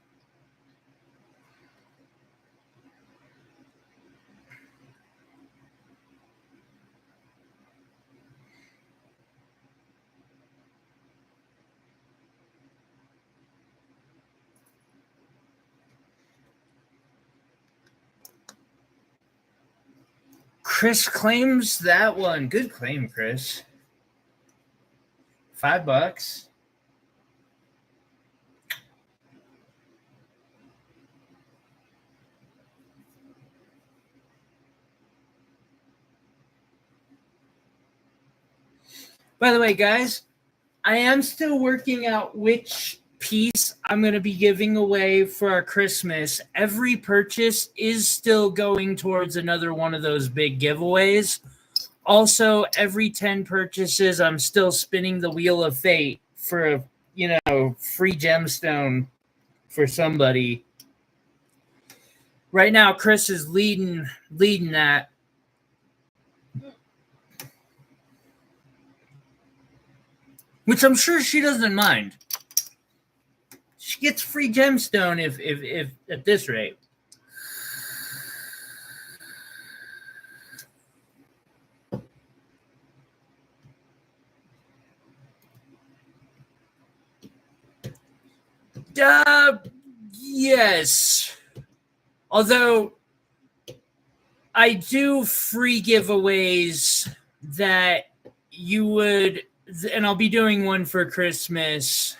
Chris claims that one. Good claim, Chris. $5. By the way, guys, I am still working out which piece I'm going to be giving away for our Christmas. Every purchase is still going towards another one of those big giveaways. Also, every 10 purchases, I'm still spinning the wheel of fate for a, free gemstone for somebody. Right now, Chris is leading that. Which I'm sure she doesn't mind. She gets free gemstone if at this rate. Yes. Although I do free giveaways that you would, and I'll be doing one for Christmas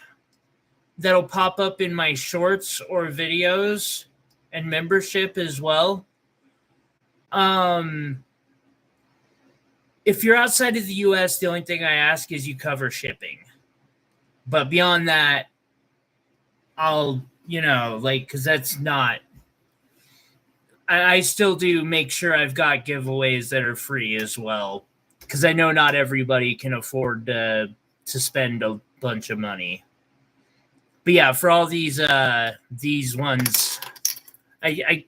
that'll pop up in my shorts or videos and membership as well. If you're outside of the US, the only thing I ask is you cover shipping. But beyond that, I'll, because that's not, I still do make sure I've got giveaways that are free as well. Because I know not everybody can afford to spend a bunch of money. But yeah, for all these ones, I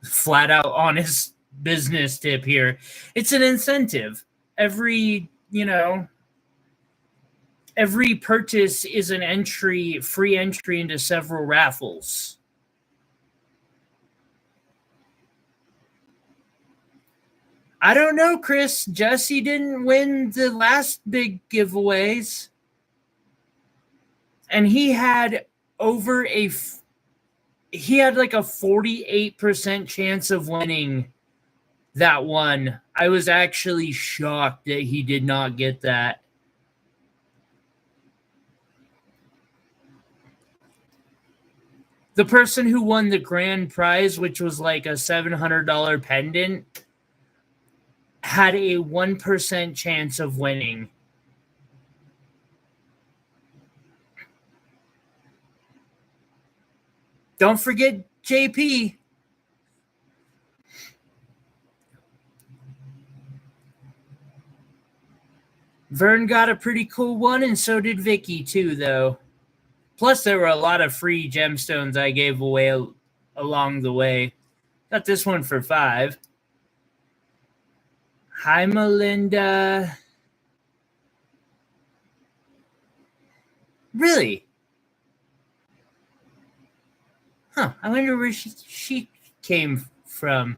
flat out honest business tip here. It's an incentive. Every purchase is an free entry into several raffles. I don't know, Chris. Jesse didn't win the last big giveaways. And he had he had like a 48% chance of winning that one. I was actually shocked that he did not get that. The person who won the grand prize, which was like a $700 pendant, had a 1% chance of winning. Don't forget JP. Vern got a pretty cool one, and so did Vicky too, though. Plus, there were a lot of free gemstones I gave away along the way. Got this one for $5. Hi, Melinda. Really? Huh. I wonder where she came from.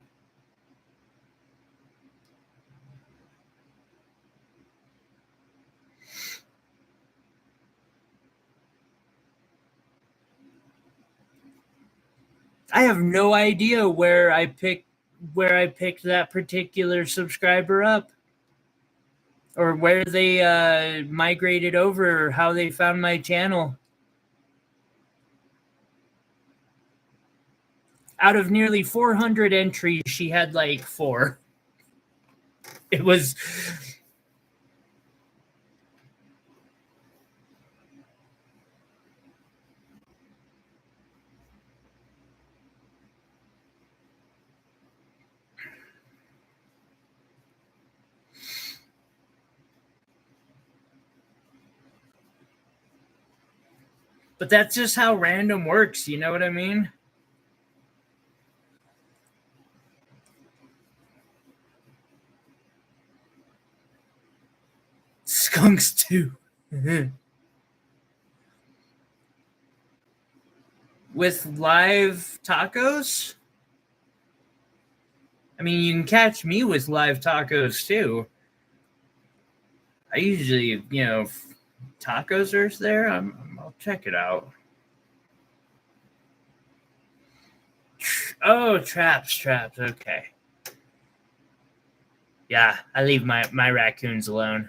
I have no idea where I picked that particular subscriber up, or where they migrated over, or how they found my channel. Out of nearly 400 entries, she had like 4. It was But that's just how random works, you know what I mean? Skunks too. With live tacos? I mean, you can catch me with live tacos too. I usually, tacos are there. I'll check it out. Oh, traps. Okay. Yeah, I leave my raccoons alone.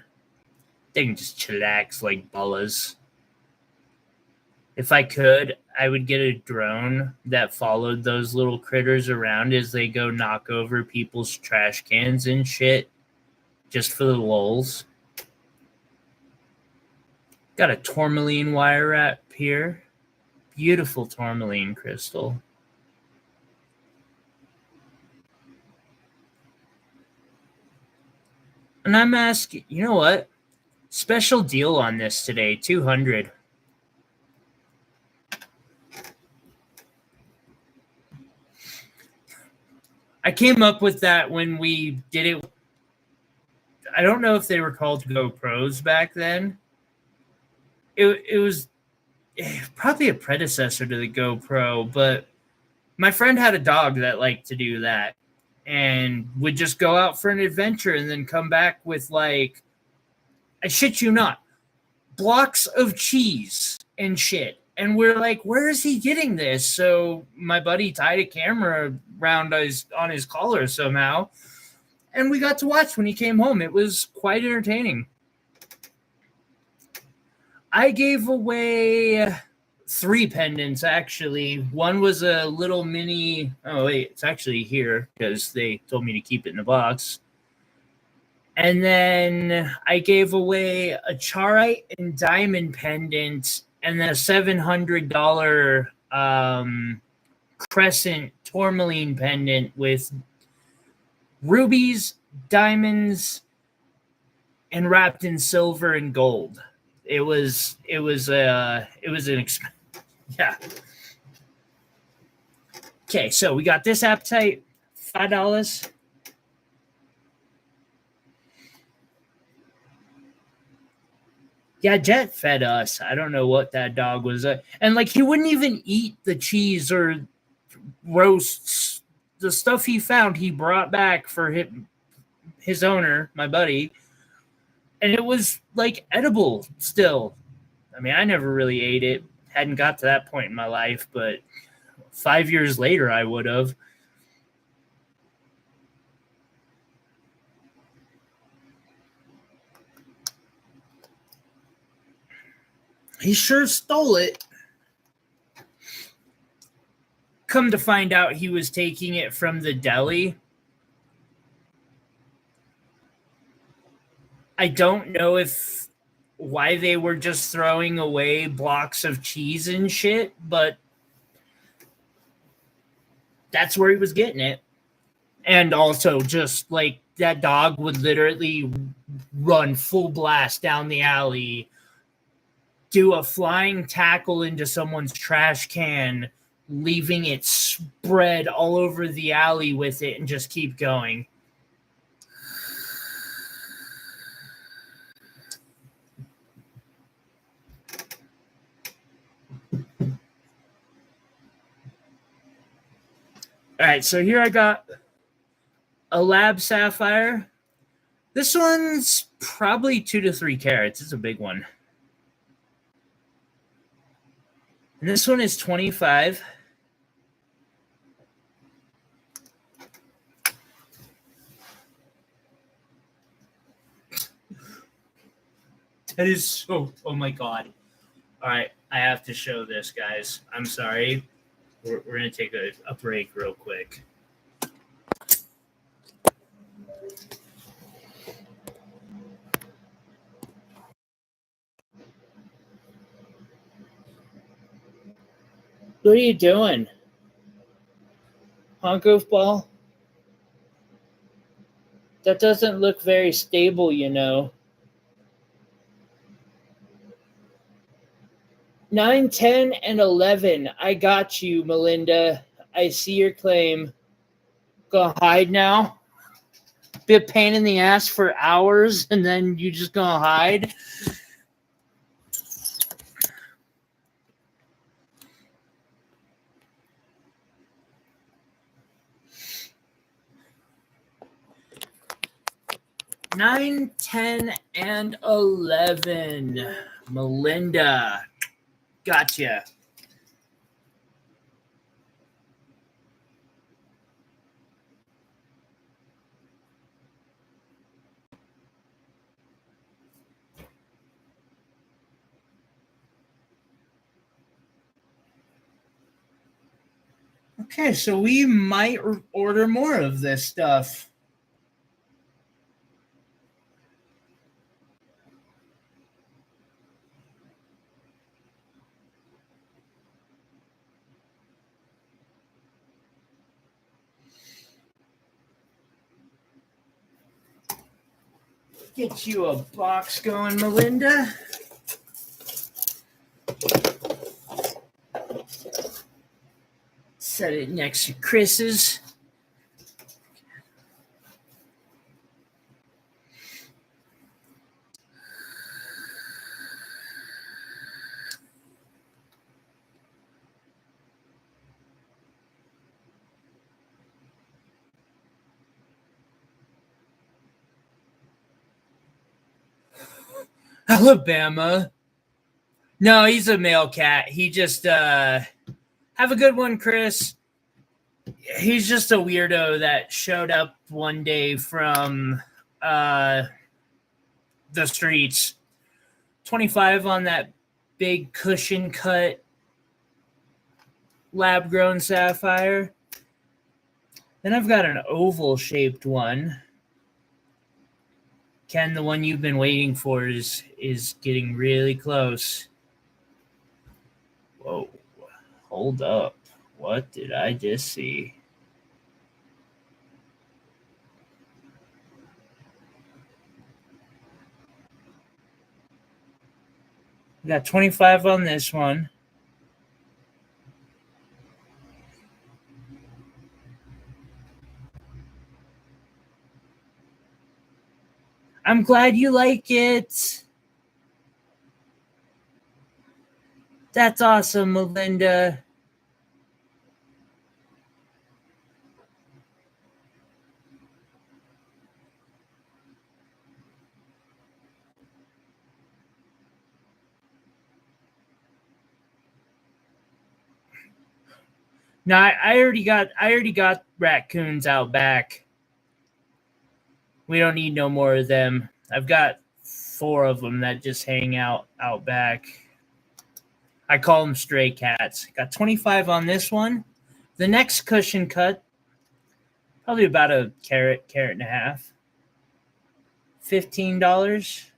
They can just chillax like ballas. If I could, I would get a drone that followed those little critters around as they go knock over people's trash cans and shit, just for the lulz. Got a tourmaline wire wrap here. Beautiful tourmaline crystal. And I'm asking, you know what? Special deal on this today, 200. I came up with that when we did it. I don't know if they were called GoPros back then. It was probably a predecessor to the GoPro, but my friend had a dog that liked to do that and would just go out for an adventure and then come back with, like, I shit you not, blocks of cheese and shit. And we're like, where is he getting this? So my buddy tied a camera around on his collar somehow, and we got to watch when he came home. It was quite entertaining. I gave away 3 pendants, actually. One was a little mini... Oh, wait, it's actually here because they told me to keep it in the box. And then I gave away a charoite and diamond pendant and then a $700 crescent tourmaline pendant with rubies, diamonds, and wrapped in silver and gold. It was an expense. Yeah. Okay, so we got this apatite, $5. Yeah, Jet fed us. I don't know what that dog was. And, like, he wouldn't even eat the cheese or roasts. The stuff he found, he brought back for his owner, my buddy. And it was, like, edible still. I mean, I never really ate it. Hadn't got to that point in my life, but 5 years later, I would have. He sure stole it. Come to find out, he was taking it from the deli. I don't know why they were just throwing away blocks of cheese and shit, but that's where he was getting it. And also, just like, that dog would literally run full blast down the alley, do a flying tackle into someone's trash can, leaving it spread all over the alley with it, and just keep going. All right, so here I got a lab sapphire. This one's probably 2 to 3 carats. It's a big one. And this one is 25. That is so... Oh, my God. All right, I have to show this, guys. I'm sorry. We're going to take a break real quick. What are you doing? Huh, goofball? That doesn't look very stable, you know. 9, 10, and 11. I got you, Melinda. I see your claim. Go hide now. Be a pain in the ass for hours, and then you just gonna hide. Nine, 10, and 11. Melinda. Gotcha. Okay, so we might order more of this stuff. Get you a box going, Melinda. Set it next to Chris's. Alabama. No, he's a male cat. He just have a good one, Chris. He's just a weirdo that showed up one day from the streets. 25 on that big cushion cut lab grown sapphire. Then I've got an oval shaped one. Ken, the one you've been waiting for is getting really close. Whoa. Hold up. What did I just see? We got 25 on this one. I'm glad you like it. That's awesome, Melinda. No, I already got raccoons out back. We don't need no more of them. I've got 4 of them that just hang out back. I call them stray cats. Got 25 on this one. The next cushion cut, probably about a carat and a half. $15.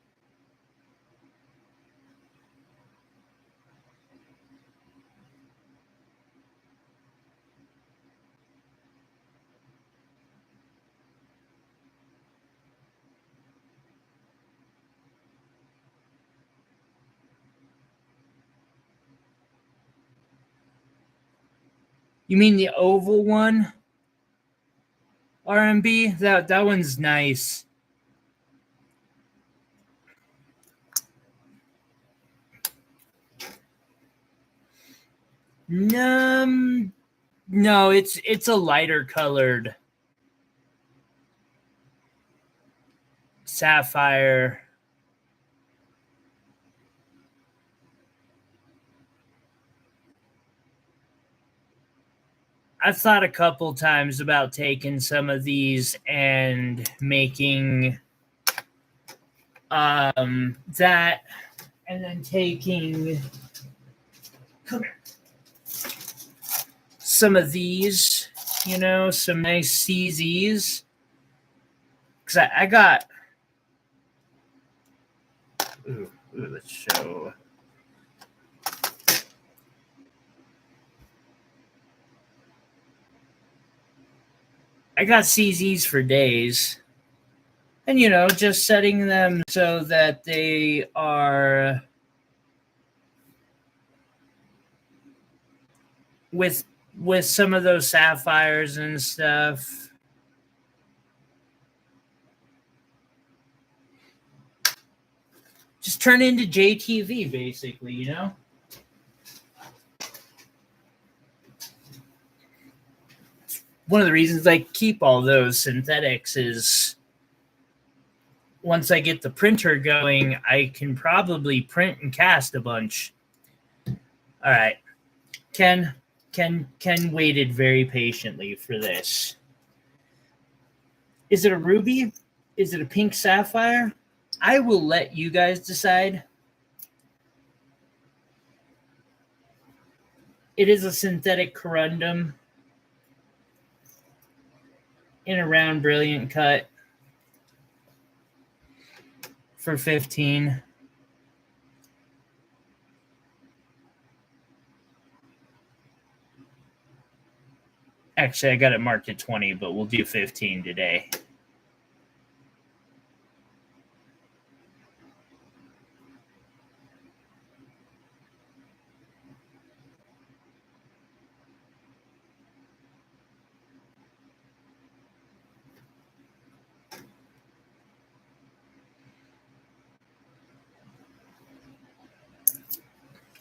You mean the oval one? R&B? That one's nice. No, it's a lighter colored sapphire. I've thought a couple times about taking some of these and making that, and then taking some of these, some nice CZs. Because I got. Ooh, let's show. I got CZs for days. And, just setting them so that they are with some of those sapphires and stuff. Just turn into JTV, basically, you know? One of the reasons I keep all those synthetics is once I get the printer going, I can probably print and cast a bunch. All right. Ken waited very patiently for this. Is it a ruby? Is it a pink sapphire? I will let you guys decide. It is a synthetic corundum in a round brilliant cut for 15. Actually, I got it marked at 20, but we'll do 15 today.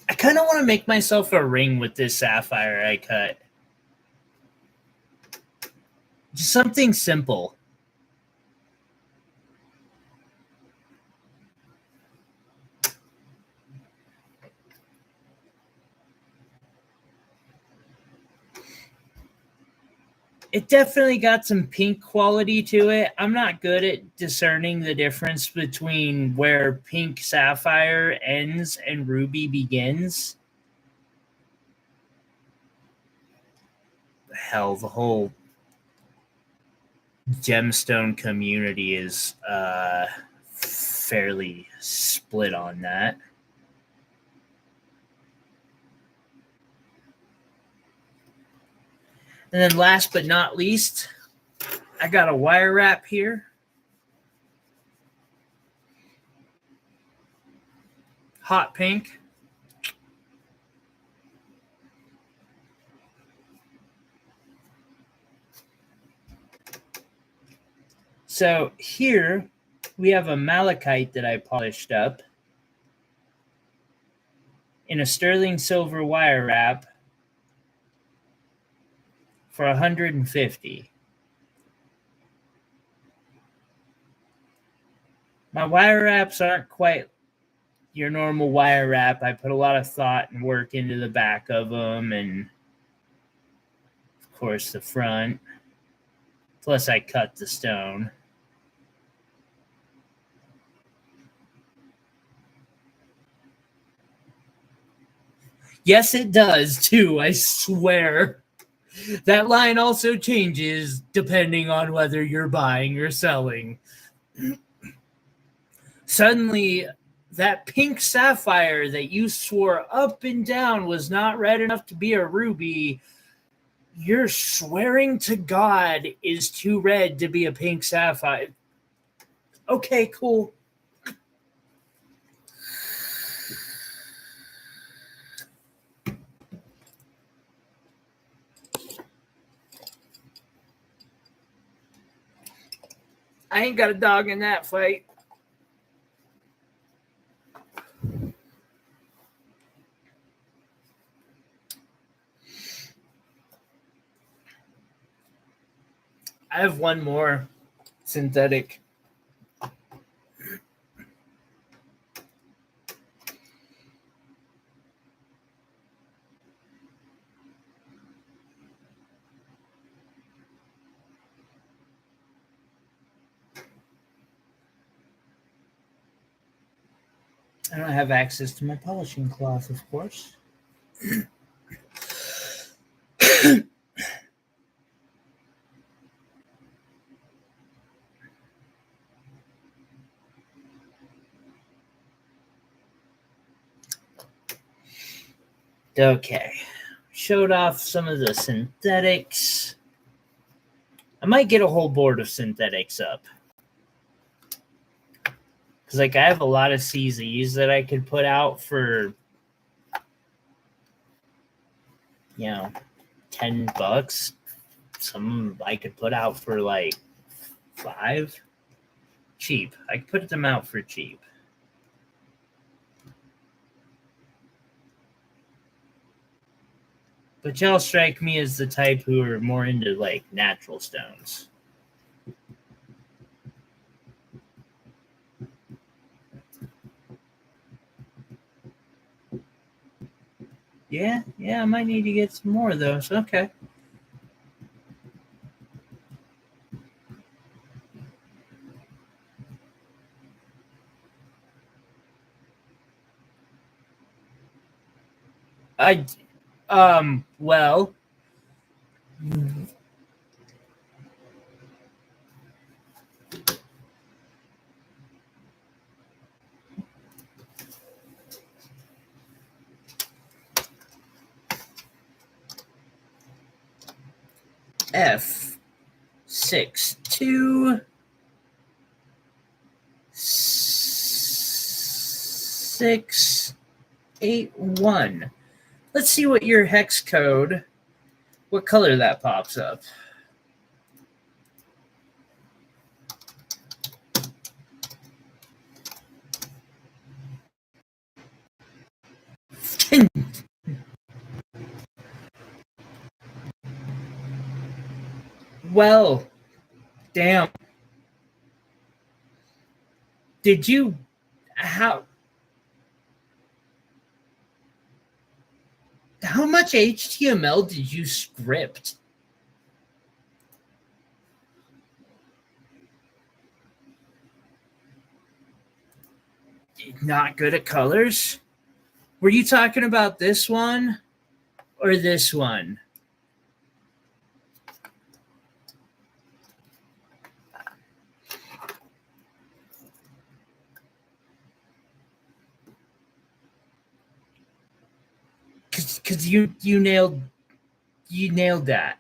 I kind of want to make myself a ring with this sapphire I cut. Just something simple. It definitely got some pink quality to it. I'm not good at discerning the difference between where pink sapphire ends and ruby begins. Hell, the whole gemstone community is fairly split on that. And then last but not least, I got a wire wrap here. Hot pink. So here we have a malachite that I polished up in a sterling silver wire wrap for $150. My wire wraps aren't quite your normal wire wrap. I put a lot of thought and work into the back of them, and of course the front. Plus I cut the stone. Yes, it does too, I swear. That line also changes depending on whether you're buying or selling. Suddenly, that pink sapphire that you swore up and down was not red enough to be a ruby, you're swearing to God is too red to be a pink sapphire. Okay, cool. I ain't got a dog in that fight. I have one more synthetic. I don't have access to my polishing cloth, of course. Okay. Showed off some of the synthetics. I might get a whole board of synthetics up. Because, like, I have a lot of CZs that I could put out for $10. Some I could put out for like $5. Cheap. I could put them out for cheap. But y'all strike me as the type who are more into like natural stones. Yeah, I might need to get some more of those. Okay. Well, F626681. Let's see what your hex code, what color that pops up. Well, damn. Did you, how much HTML did you script? Not good at colors? Were you talking about this one or this one? Because you nailed that.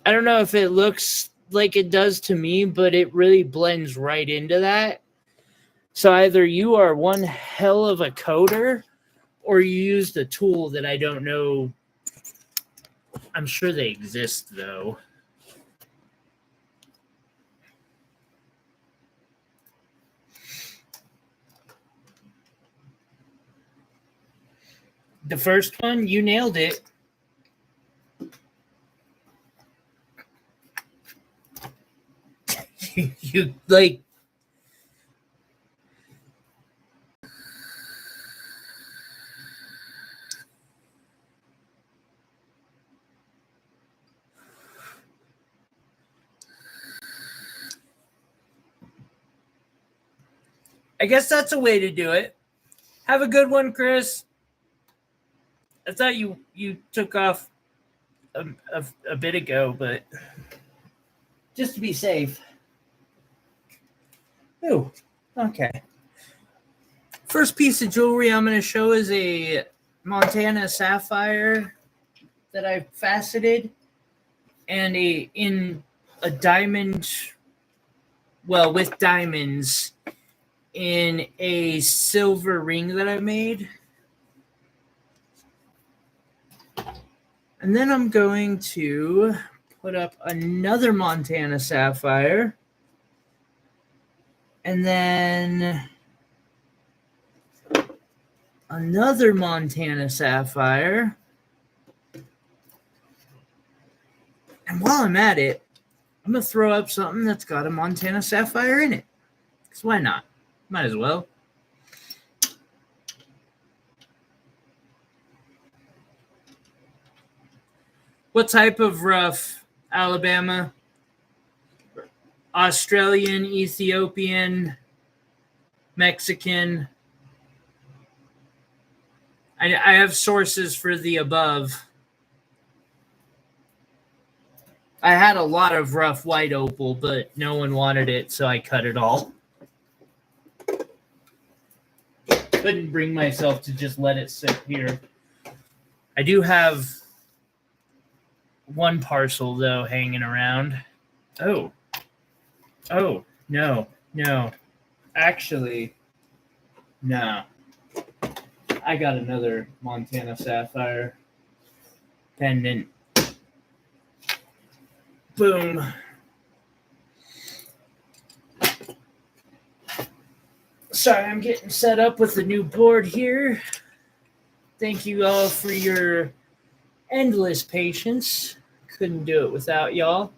I don't know if it looks like it does to me, but it really blends right into that. So either you are one hell of a coder or you used a tool that I don't know. I'm sure they exist, though. The first one, you nailed it. you like. I guess that's a way to do it. Have a good one, Chris. I thought you took off a bit ago, but just to be safe. Ooh, okay. First piece of jewelry I'm going to show is a Montana sapphire that I faceted, and in a diamond, well, with diamonds, in a silver ring that I made. And then I'm going to put up another Montana sapphire. And then another Montana sapphire. And while I'm at it, I'm going to throw up something that's got a Montana sapphire in it. Because why not? Might as well. What type of rough? Alabama? Australian, Ethiopian, Mexican? I have sources for the above. I had a lot of rough white opal, but no one wanted it, so I cut it all. Couldn't bring myself to just let it sit here. I do have one parcel, though, hanging around. Oh, oh, no, no. Actually, no. I got another Montana sapphire pendant. Boom. Sorry, I'm getting set up with the new board here. Thank you all for your endless patience. Couldn't do it without y'all.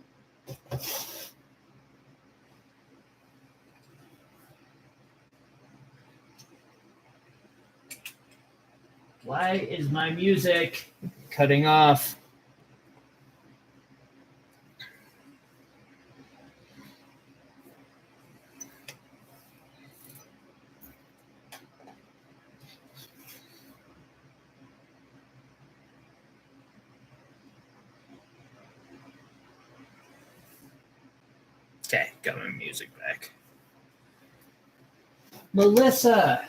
Why is my music cutting off? Okay, got my music back. Melissa,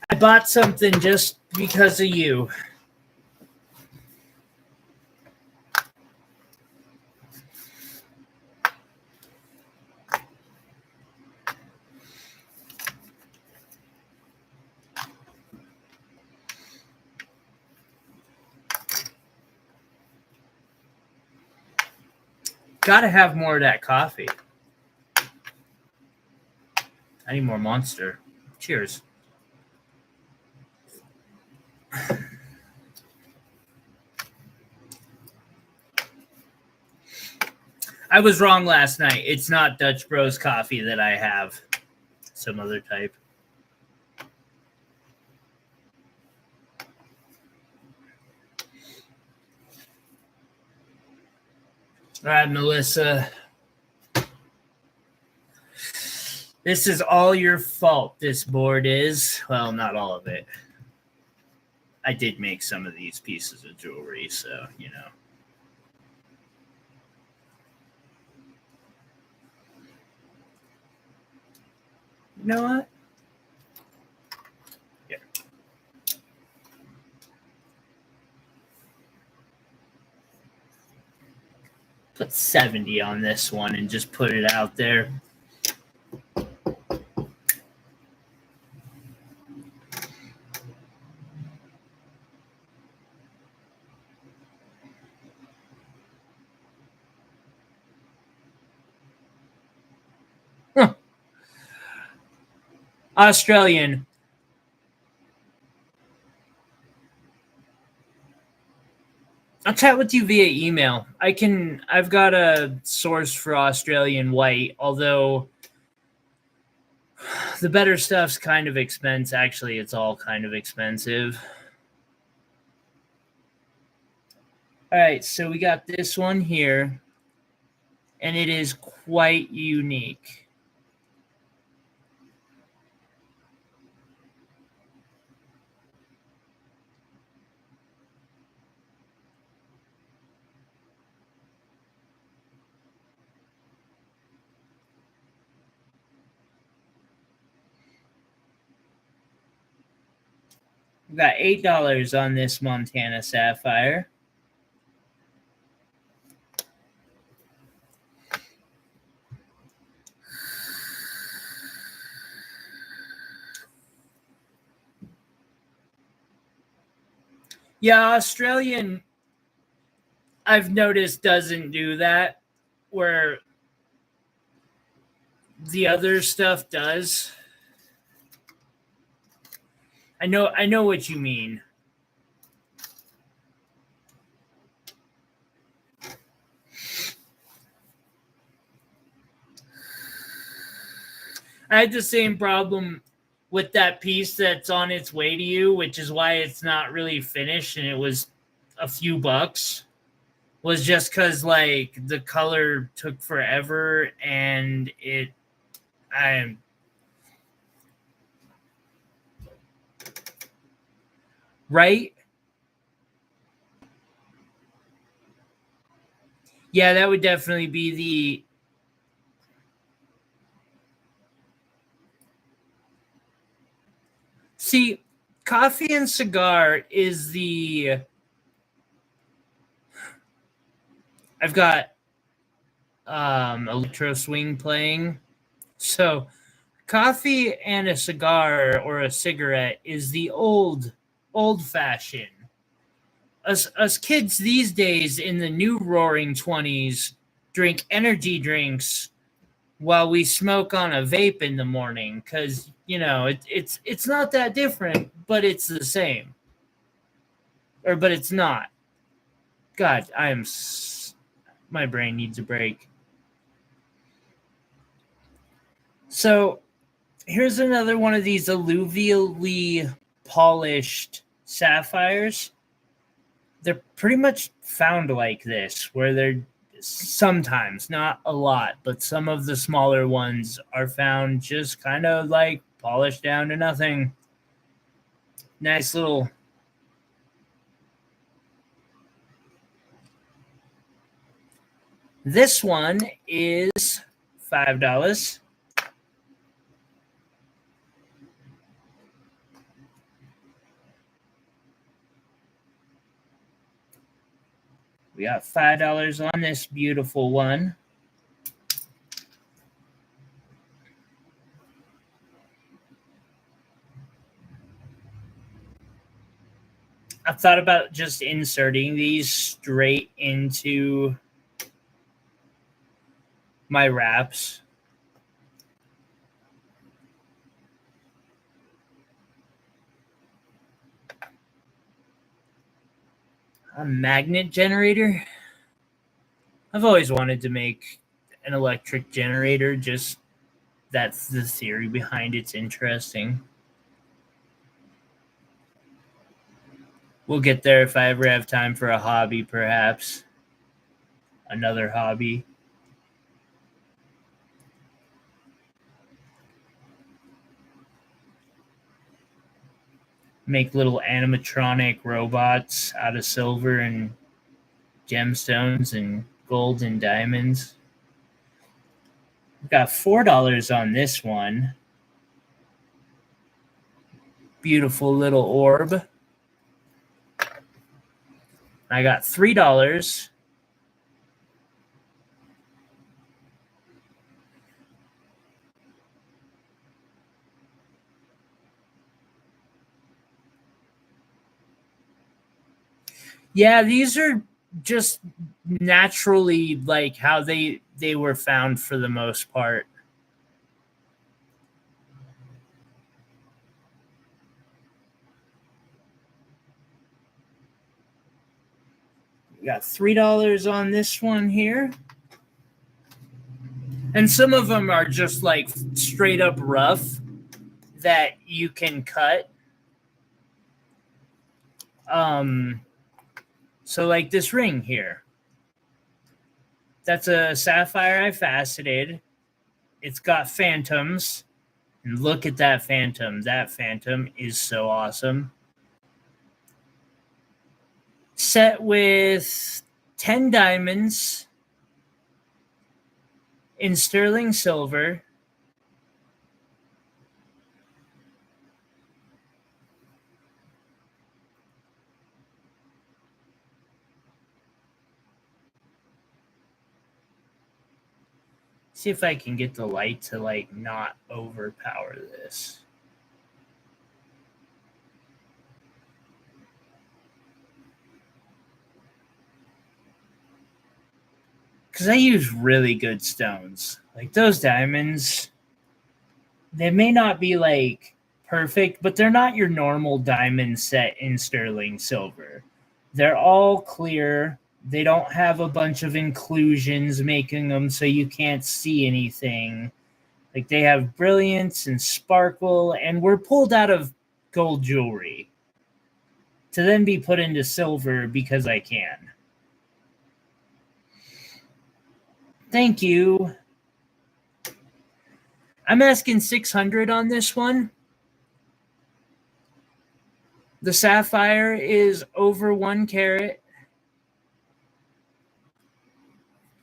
I bought something just because of you. Gotta have more of that coffee. I need more Monster. Cheers. I was wrong last night. It's not Dutch Bros coffee that I have. Some other type. All right, Melissa. This is all your fault, this board is. Well, not all of it. I did make some of these pieces of jewelry, so, you know. You know what? Here. Put 70 on this one and just put it out there. Huh. Australian. I'll chat with you via email. I've got a source for Australian white, although the better stuff's kind of expensive. Actually, it's all kind of expensive. All right, so we got this one here, and it is quite unique. We got $8 on this Montana sapphire. Yeah, Australian, I've noticed, doesn't do that, where the other stuff does. I know what you mean. I had the same problem with that piece that's on its way to you, which is why it's not really finished and it was a few bucks. Was just because like the color took forever and I'm right. Yeah, that would definitely be the. See, coffee and cigar is I've got electro swing playing. So coffee and a cigar or a cigarette is the old fashioned. Us kids these days in the new roaring 20s drink energy drinks while we smoke on a vape in the morning because it's not that different, but it's the same. But it's not. God, my brain needs a break. So here's another one of these alluvially polished sapphires. They're pretty much found like this, where they're sometimes, not a lot, but some of the smaller ones are found just kind of like polished down to nothing. Nice little. This one is $5. We got $5 on this beautiful one. I thought about just inserting these straight into my wraps. A magnet generator. I've always wanted to make an electric generator. Just that's the theory behind it's interesting. We'll get there if I ever have time for a hobby, perhaps. Another hobby. Make little animatronic robots out of silver and gemstones and gold and diamonds. We've got $4 on this one. Beautiful little orb. I got $3. Yeah, these are just naturally like how they were found for the most part. We got $3 on this one here. And some of them are just like straight up rough that you can cut. So like this ring here. That's a sapphire I faceted. It's got phantoms. And look at that phantom. That phantom is so awesome. Set with 10 diamonds in sterling silver. See if I can get the light to like not overpower this. Because I use really good stones. Like those diamonds, they may not be like perfect, but they're not your normal diamond set in sterling silver. They're all clear. They don't have a bunch of inclusions making them so you can't see anything. Like they have brilliance and sparkle, and were pulled out of gold jewelry to then be put into silver because I can. Thank you. I'm asking 600 on this one. The sapphire is over 1 carat.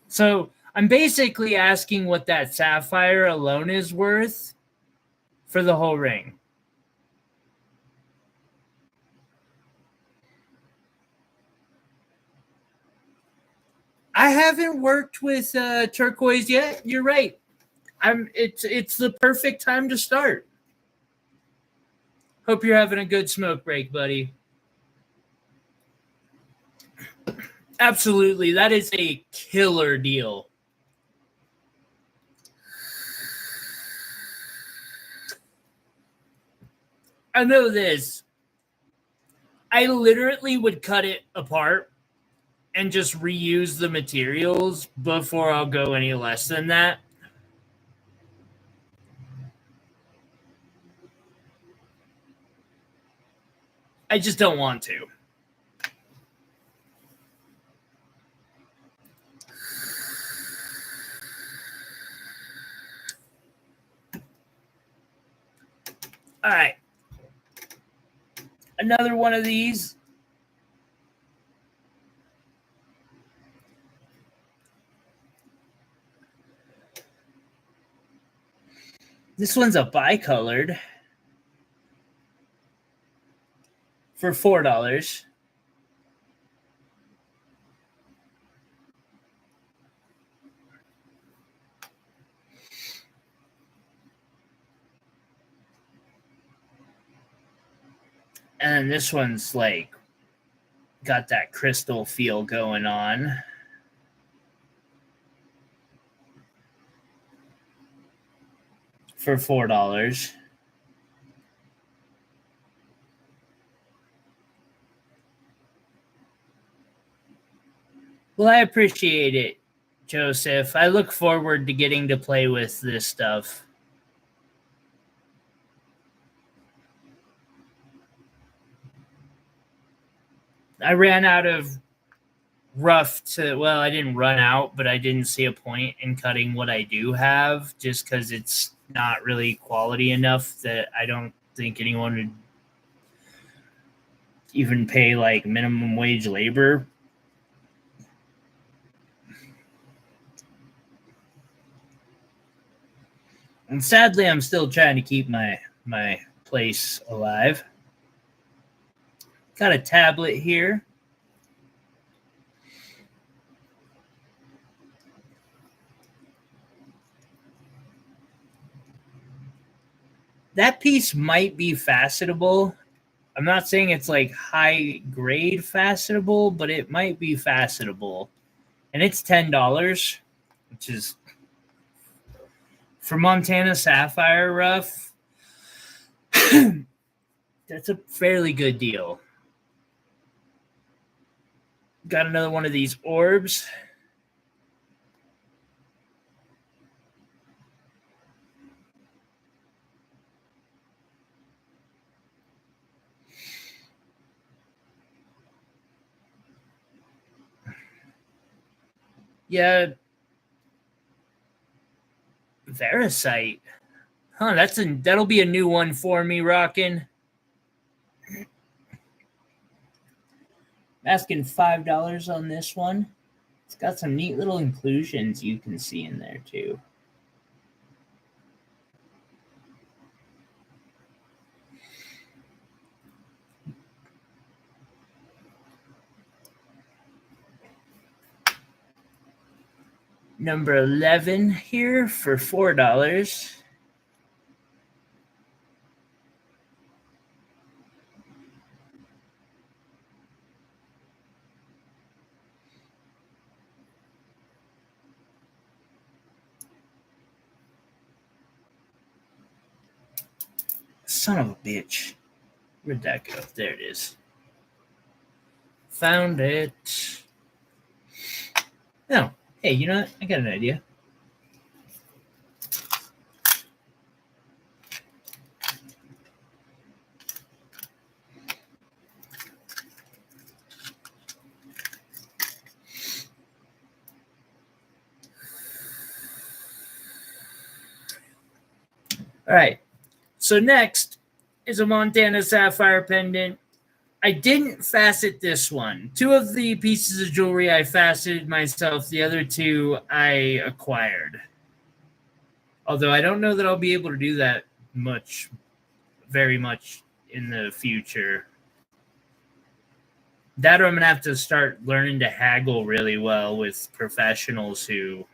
So I'm basically asking what that sapphire alone is worth for the whole ring. I haven't worked with turquoise yet. You're right. It's the perfect time to start. Hope you're having a good smoke break, buddy. Absolutely. That is a killer deal. I know this. I literally would cut it apart and just reuse the materials before I'll go any less than that. I just don't want to. All right. Another one of these. This one's a bicolored for $4. And this one's like got that crystal feel going on. For $4. Well, I appreciate it, Joseph. I look forward to getting to play with this stuff. I ran out of rough to, well, I didn't run out, but I didn't see a point in cutting what I do have just because it's not really quality enough that I don't think anyone would even pay like minimum wage labor. And sadly, I'm still trying to keep my place alive. Got a tablet here. That piece might be facetable. I'm not saying it's like high grade facetable, but it might be facetable. And it's $10, which is for Montana sapphire rough. That's a fairly good deal. Got another one of these orbs. Yeah. Veracite. Huh, that'll be a new one for me, rockin'. I'm asking $5 on this one. It's got some neat little inclusions you can see in there too. Number 11 here for $4. Son of a bitch. Where'd that go? There it is. Found it. Oh, hey, you know what? I got an idea. All right. So next is a Montana sapphire pendant. I didn't facet this one. 2 of the pieces of jewelry I faceted myself. The other 2 I acquired. Although I don't know that I'll be able to do that very much in the future. That or I'm gonna have to start learning to haggle really well with professionals who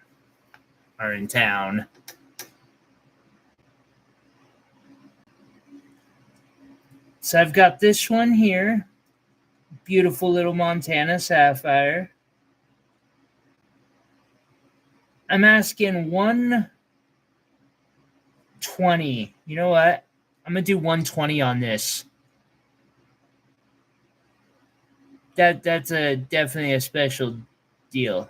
are in town. So I've got this one here. Beautiful little Montana sapphire. I'm asking 120. You know what? I'm gonna do 120 on this. That's definitely a special deal.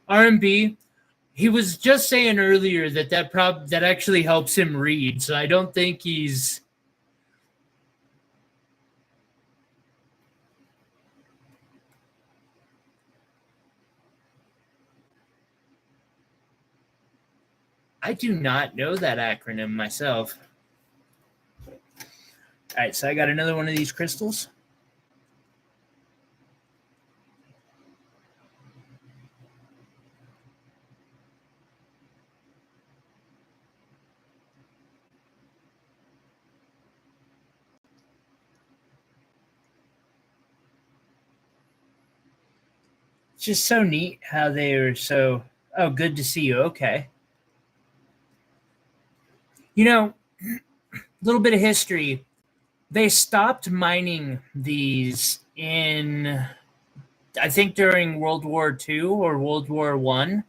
R&B. He was just saying earlier that actually helps him read. So I don't think he's. I do not know that acronym myself. All right, so I got another one of these crystals. It's just so neat how they are so. Oh, good to see you. Okay. You know, a little bit of history. They stopped mining these in, I think, during World War II or World War One,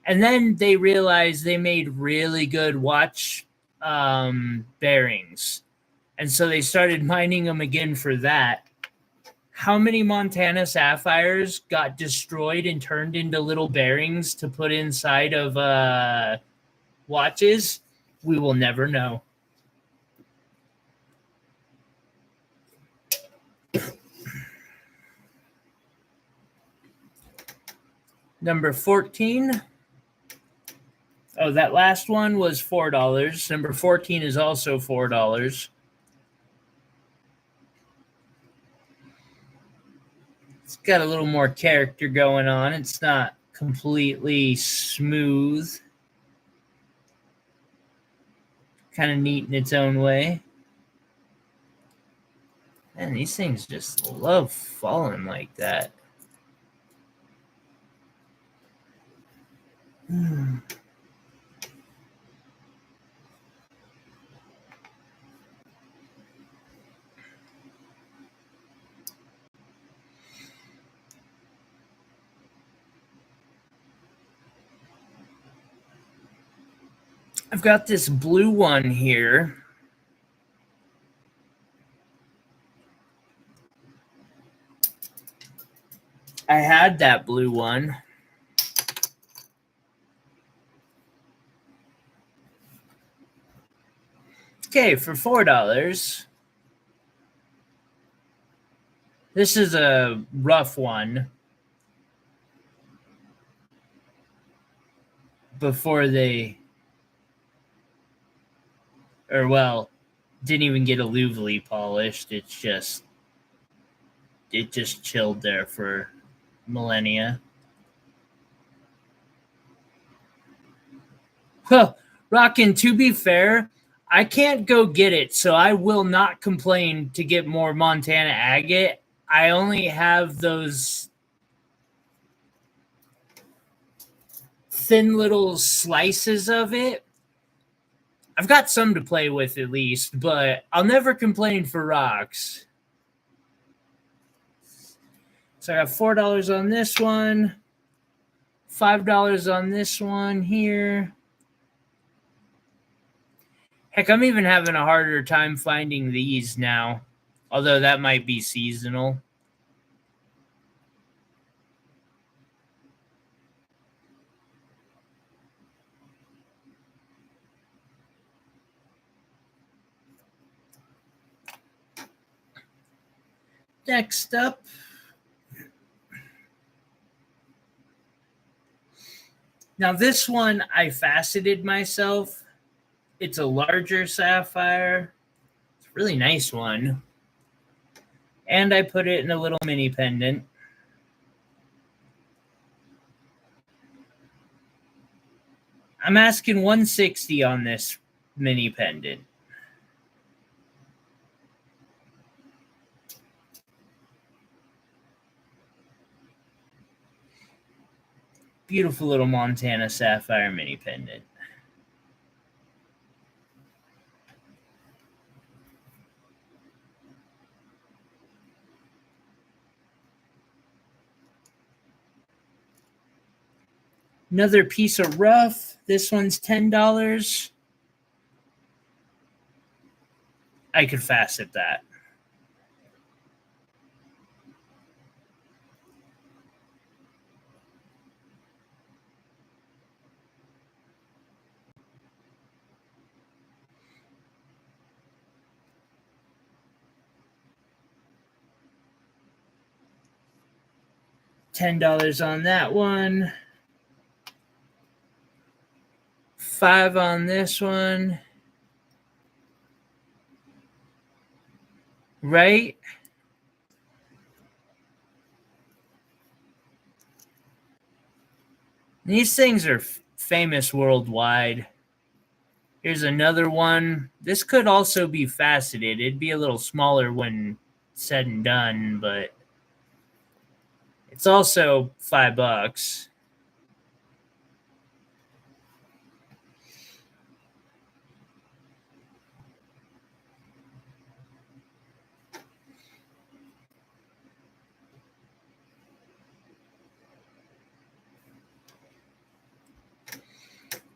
and then they realized they made really good watch bearings, and so they started mining them again for that. How many Montana sapphires got destroyed and turned into little bearings to put inside of watches? We will never know. Number 14. Oh, that last one was $4. Number 14 is also $4. It's got a little more character going on. It's not completely smooth. Kind of neat in its own way. Man, these things just love falling like that. I've got this blue one here. I had that blue one. Okay, for $4. This is a rough one. Before they, or well, didn't even get alluvially polished. It just chilled there for millennia. Well, Rockin', to be fair, I can't go get it, so I will not complain to get more Montana agate. I only have those thin little slices of it. I've got some to play with at least, but I'll never complain for rocks. So I got $4 on this one, $5 on this one here. Heck, I'm even having a harder time finding these now, although that might be seasonal. Next up, now this one I faceted myself. It's a larger sapphire. Really nice one. And I put it in a little mini pendant. I'm asking $160 on this mini pendant. Beautiful little Montana sapphire mini pendant. Another piece of rough. This one's $10. I could facet that. $10 on that one. $5 on this one. Right? These things are famous worldwide. Here's another one. This could also be faceted. It'd be a little smaller when said and done, but it's also $5.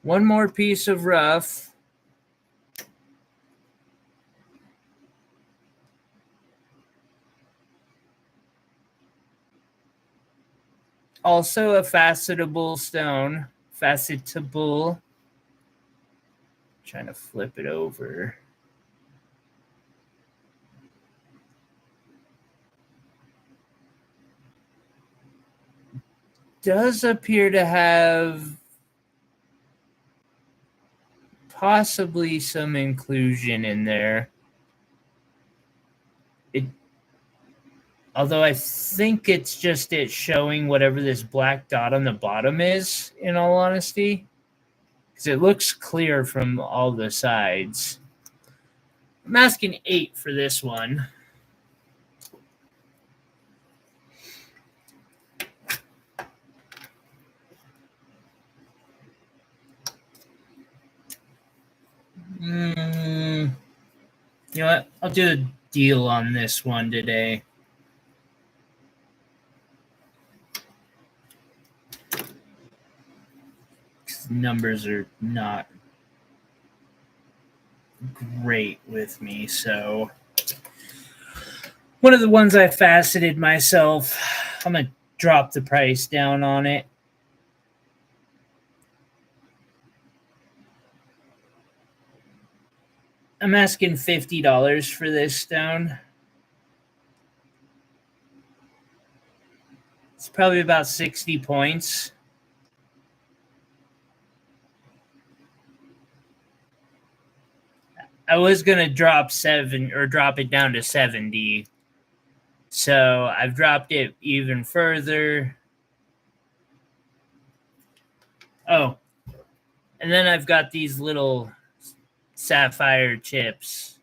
One more piece of rough. Also a facetable stone. Facetable. Trying to flip it over. Does appear to have possibly some inclusion in there. Although I think it's just it showing whatever this black dot on the bottom is, in all honesty. Because it looks clear from all the sides. I'm asking $8 for this one. You know what? I'll do a deal on this one today. Numbers are not great with me, so one of the ones I faceted myself, I'm gonna drop the price down on it. I'm asking $50 for this stone. It's probably about 60 points. I was gonna drop it down to 70. So I've dropped it even further. Oh, and then I've got these little sapphire chips.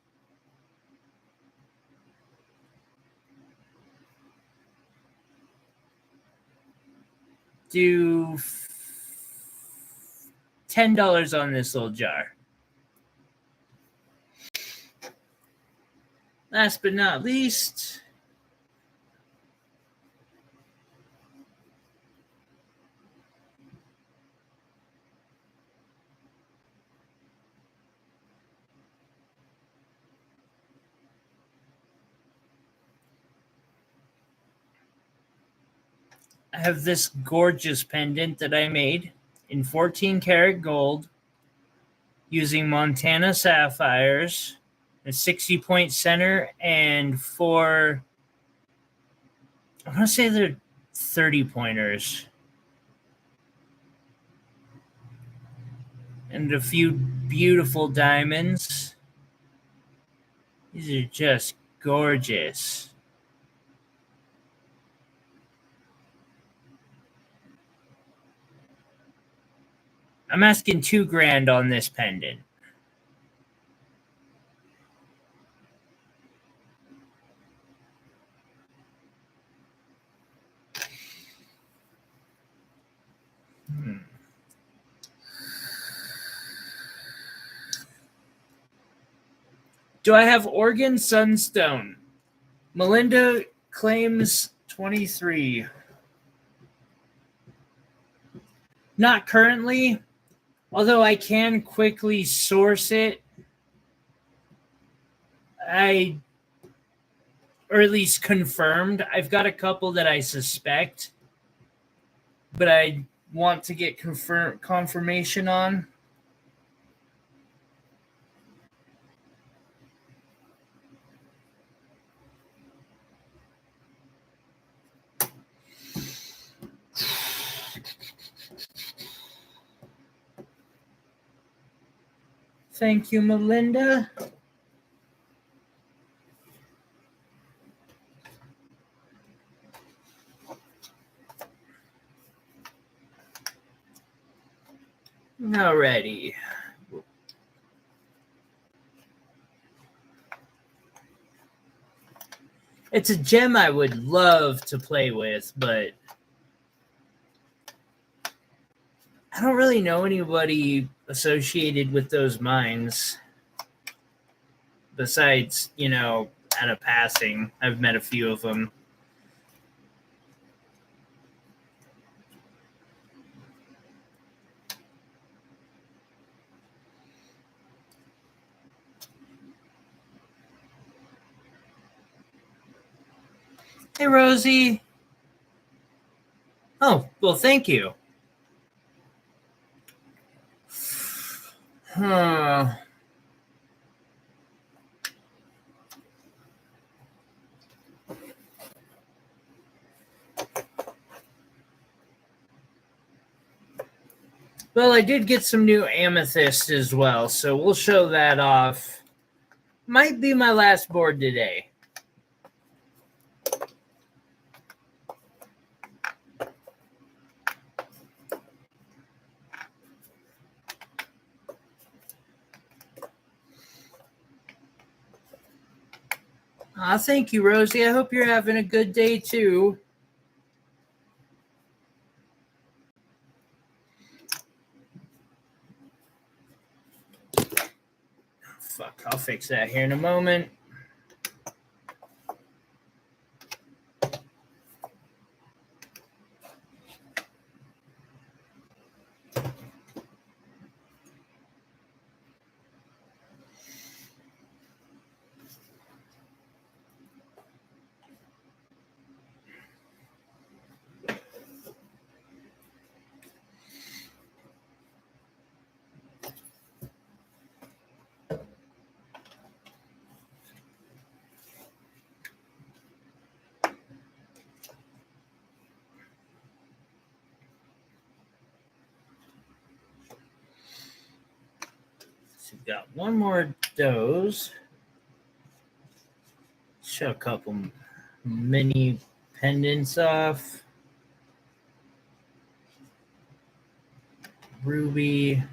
Do $10 on this little jar. Last but not least, I have this gorgeous pendant that I made in 14 karat gold using Montana sapphires, a 60-point center, and 4, I want to say they're 30 pointers. And a few beautiful diamonds. These are just gorgeous. I'm asking $2,000 on this pendant. Do I have Oregon Sunstone? Melinda claims 23. Not currently, although I can quickly source it. Or at least confirmed. I've got a couple that I suspect, but I want to get confirmation on. Thank you, Melinda. Alrighty. It's a gem I would love to play with, but I don't really know anybody associated with those mines. Besides, at a passing, I've met a few of them. Hey, Rosie. Oh, well, thank you. Huh. Well, I did get some new amethyst as well, so we'll show that off. Might be my last board today. Thank you, Rosie. I hope you're having a good day, too. Fuck, I'll fix that here in a moment. So we've got one more of those. Show a couple mini pendants off. Ruby.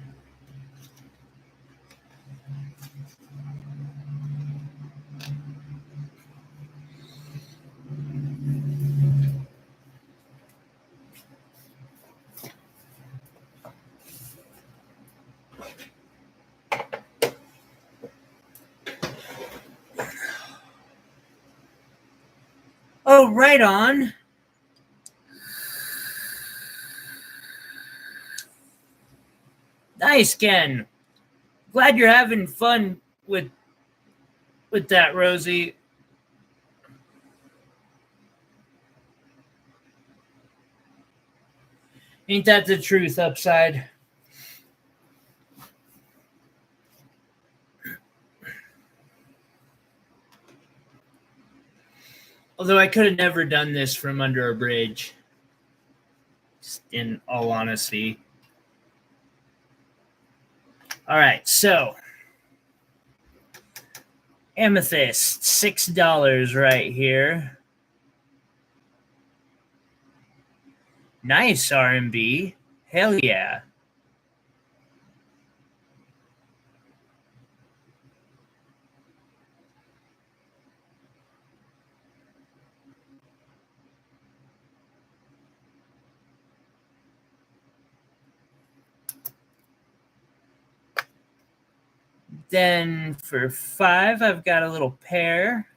Oh, right on. Nice, Ken. Glad you're having fun with that, Rosie. Ain't that the truth, Upside? Although I could have never done this from under a bridge, just in all honesty. All right, so Amethyst, $6 right here. Nice R&B. Hell yeah. Then for $5, I've got a little pear.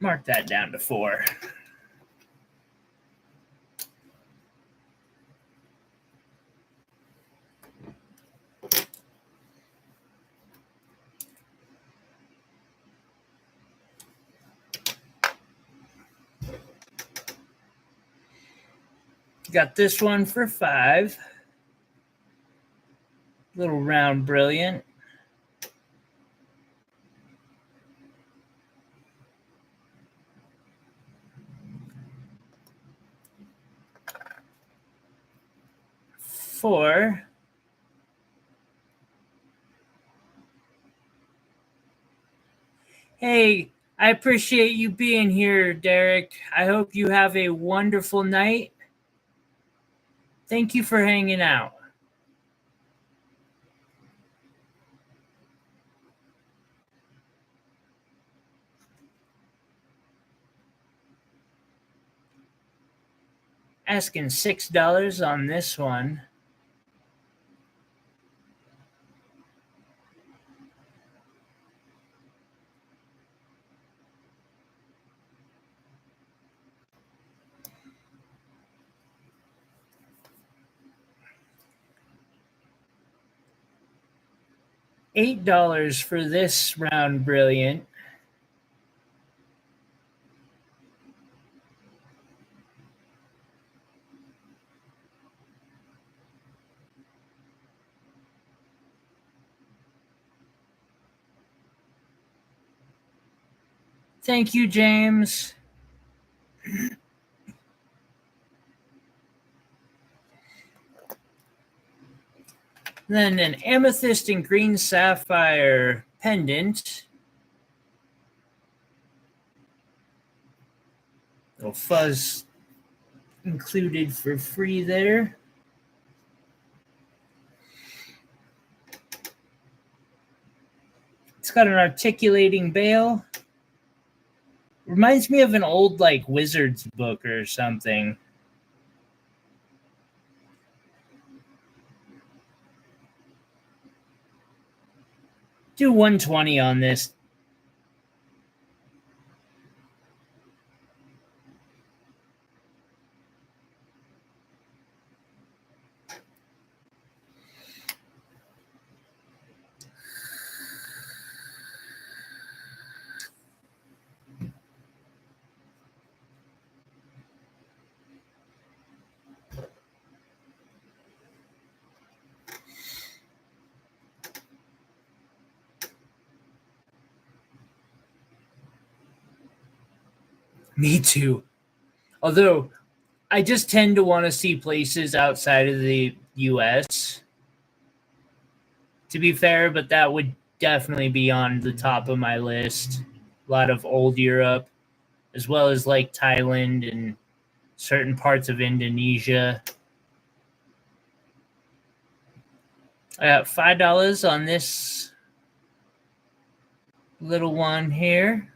Mark that down to $4. Got this one for $5. Little round brilliant. $4. Hey, I appreciate you being here, Derek. I hope you have a wonderful night. Thank you for hanging out. Asking $6 on this one. $8 for this round brilliant. Thank you, James. Then an amethyst and green sapphire pendant. Little fuzz included for free there. It's got an articulating bail. Reminds me of an old like wizard's book or something. Do $120 on this. Me too. Although I just tend to want to see places outside of the US, to be fair, but that would definitely be on the top of my list. A lot of old Europe, as well as like Thailand and certain parts of Indonesia. I got $5 on this little one here.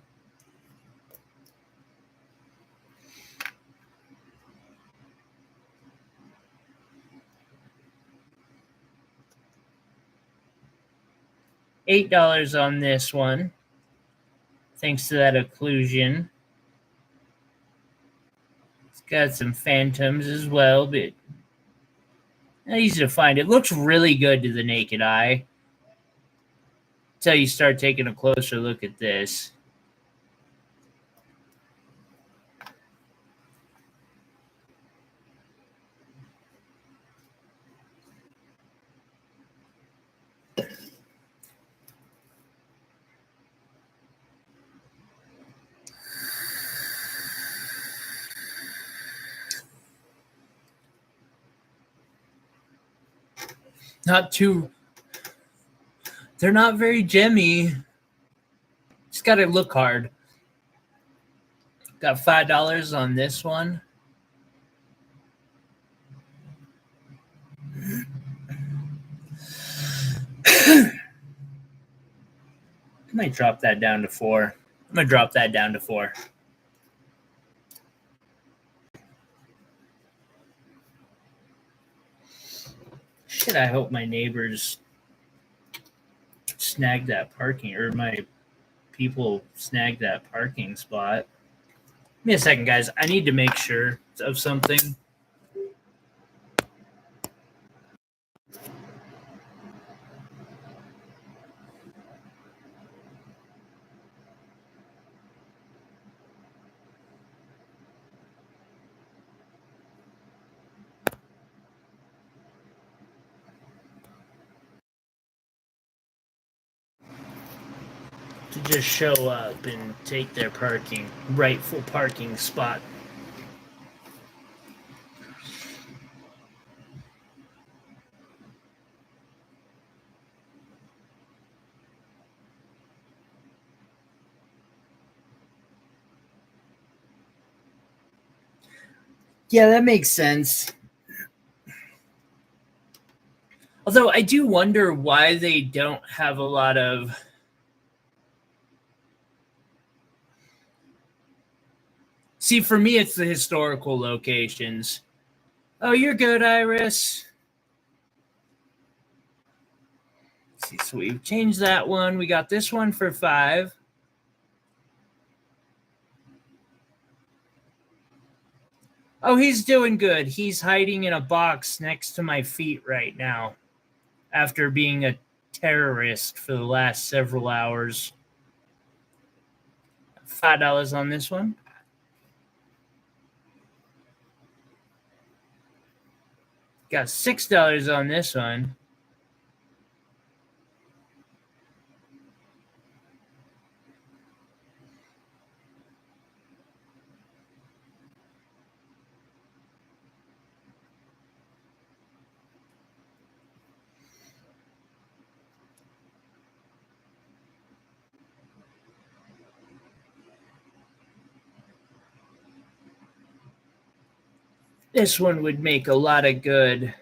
$8 on this one, thanks to that occlusion. It's got some phantoms as well, but easy to find. It looks really good to the naked eye until you start taking a closer look at this. Not too. They're not very gemmy. Just gotta look hard. Got $5 on this one. I might drop that down to 4. I'm gonna drop that down to 4. Shit, I hope my neighbors snag that parking, or my people snag that parking spot. Give me a second, guys. I need to make sure of something. To just show up and take their rightful parking spot. Yeah, that makes sense. Although I do wonder why they don't have a lot of. See, for me, it's the historical locations. Oh, you're good, Iris. Let's see, so we've changed that one. We got this one for 5. Oh, he's doing good. He's hiding in a box next to my feet right now after being a terrorist for the last several hours. $5 on this one. Got $6 on this one. This one would make a lot of good.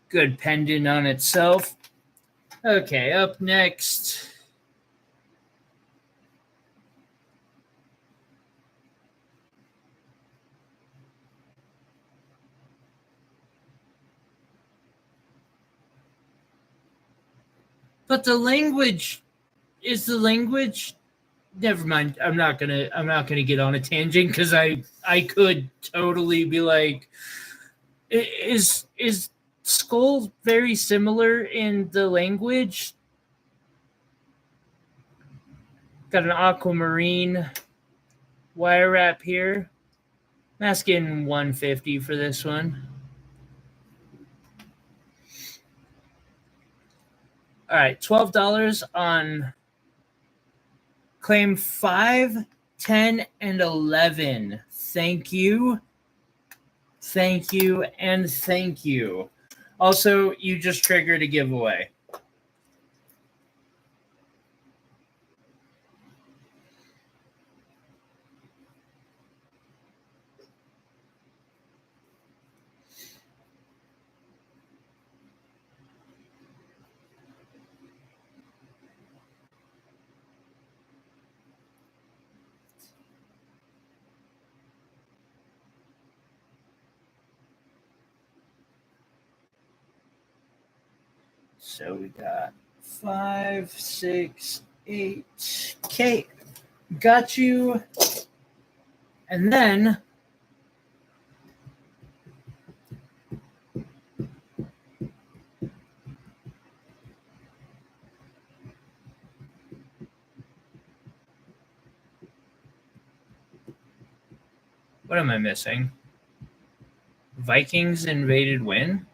Good pendant on itself. Okay, up next. But the language is the language. Never mind. I'm not gonna get on a tangent because I could totally be like, is skull very similar in the language? Got an aquamarine wire wrap here. I'm asking $150 for this one. All right, $12 on claim 5, 10, and 11. Thank you. Thank you, and thank you. Also, you just triggered a giveaway. So we got 5, 6, 8. Okay, got you. And then what am I missing? Vikings invaded when?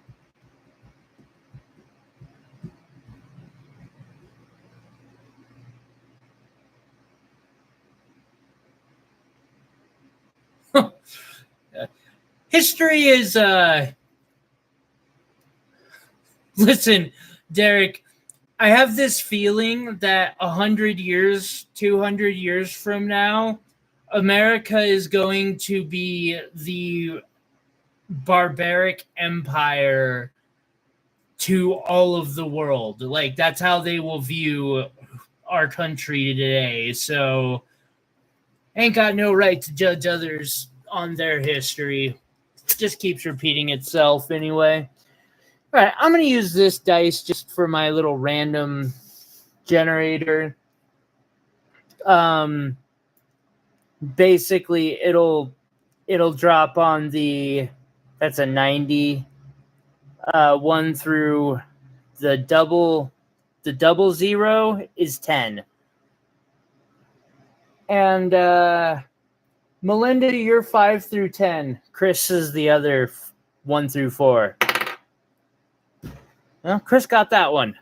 history is listen, Derek, I have this feeling that 100 years, 200 years from now, America is going to be the barbaric empire to all of the world. Like, that's how they will view our country today. So, ain't got no right to judge others on their history. It just keeps repeating itself anyway. All right, I'm going to use this dice just for my little random generator. Basically, it'll drop on the, that's a 90, 1 through the double zero is 10. And Melinda, you're 5 through 10. Chris is the other 1 through 4. Well, Chris got that one.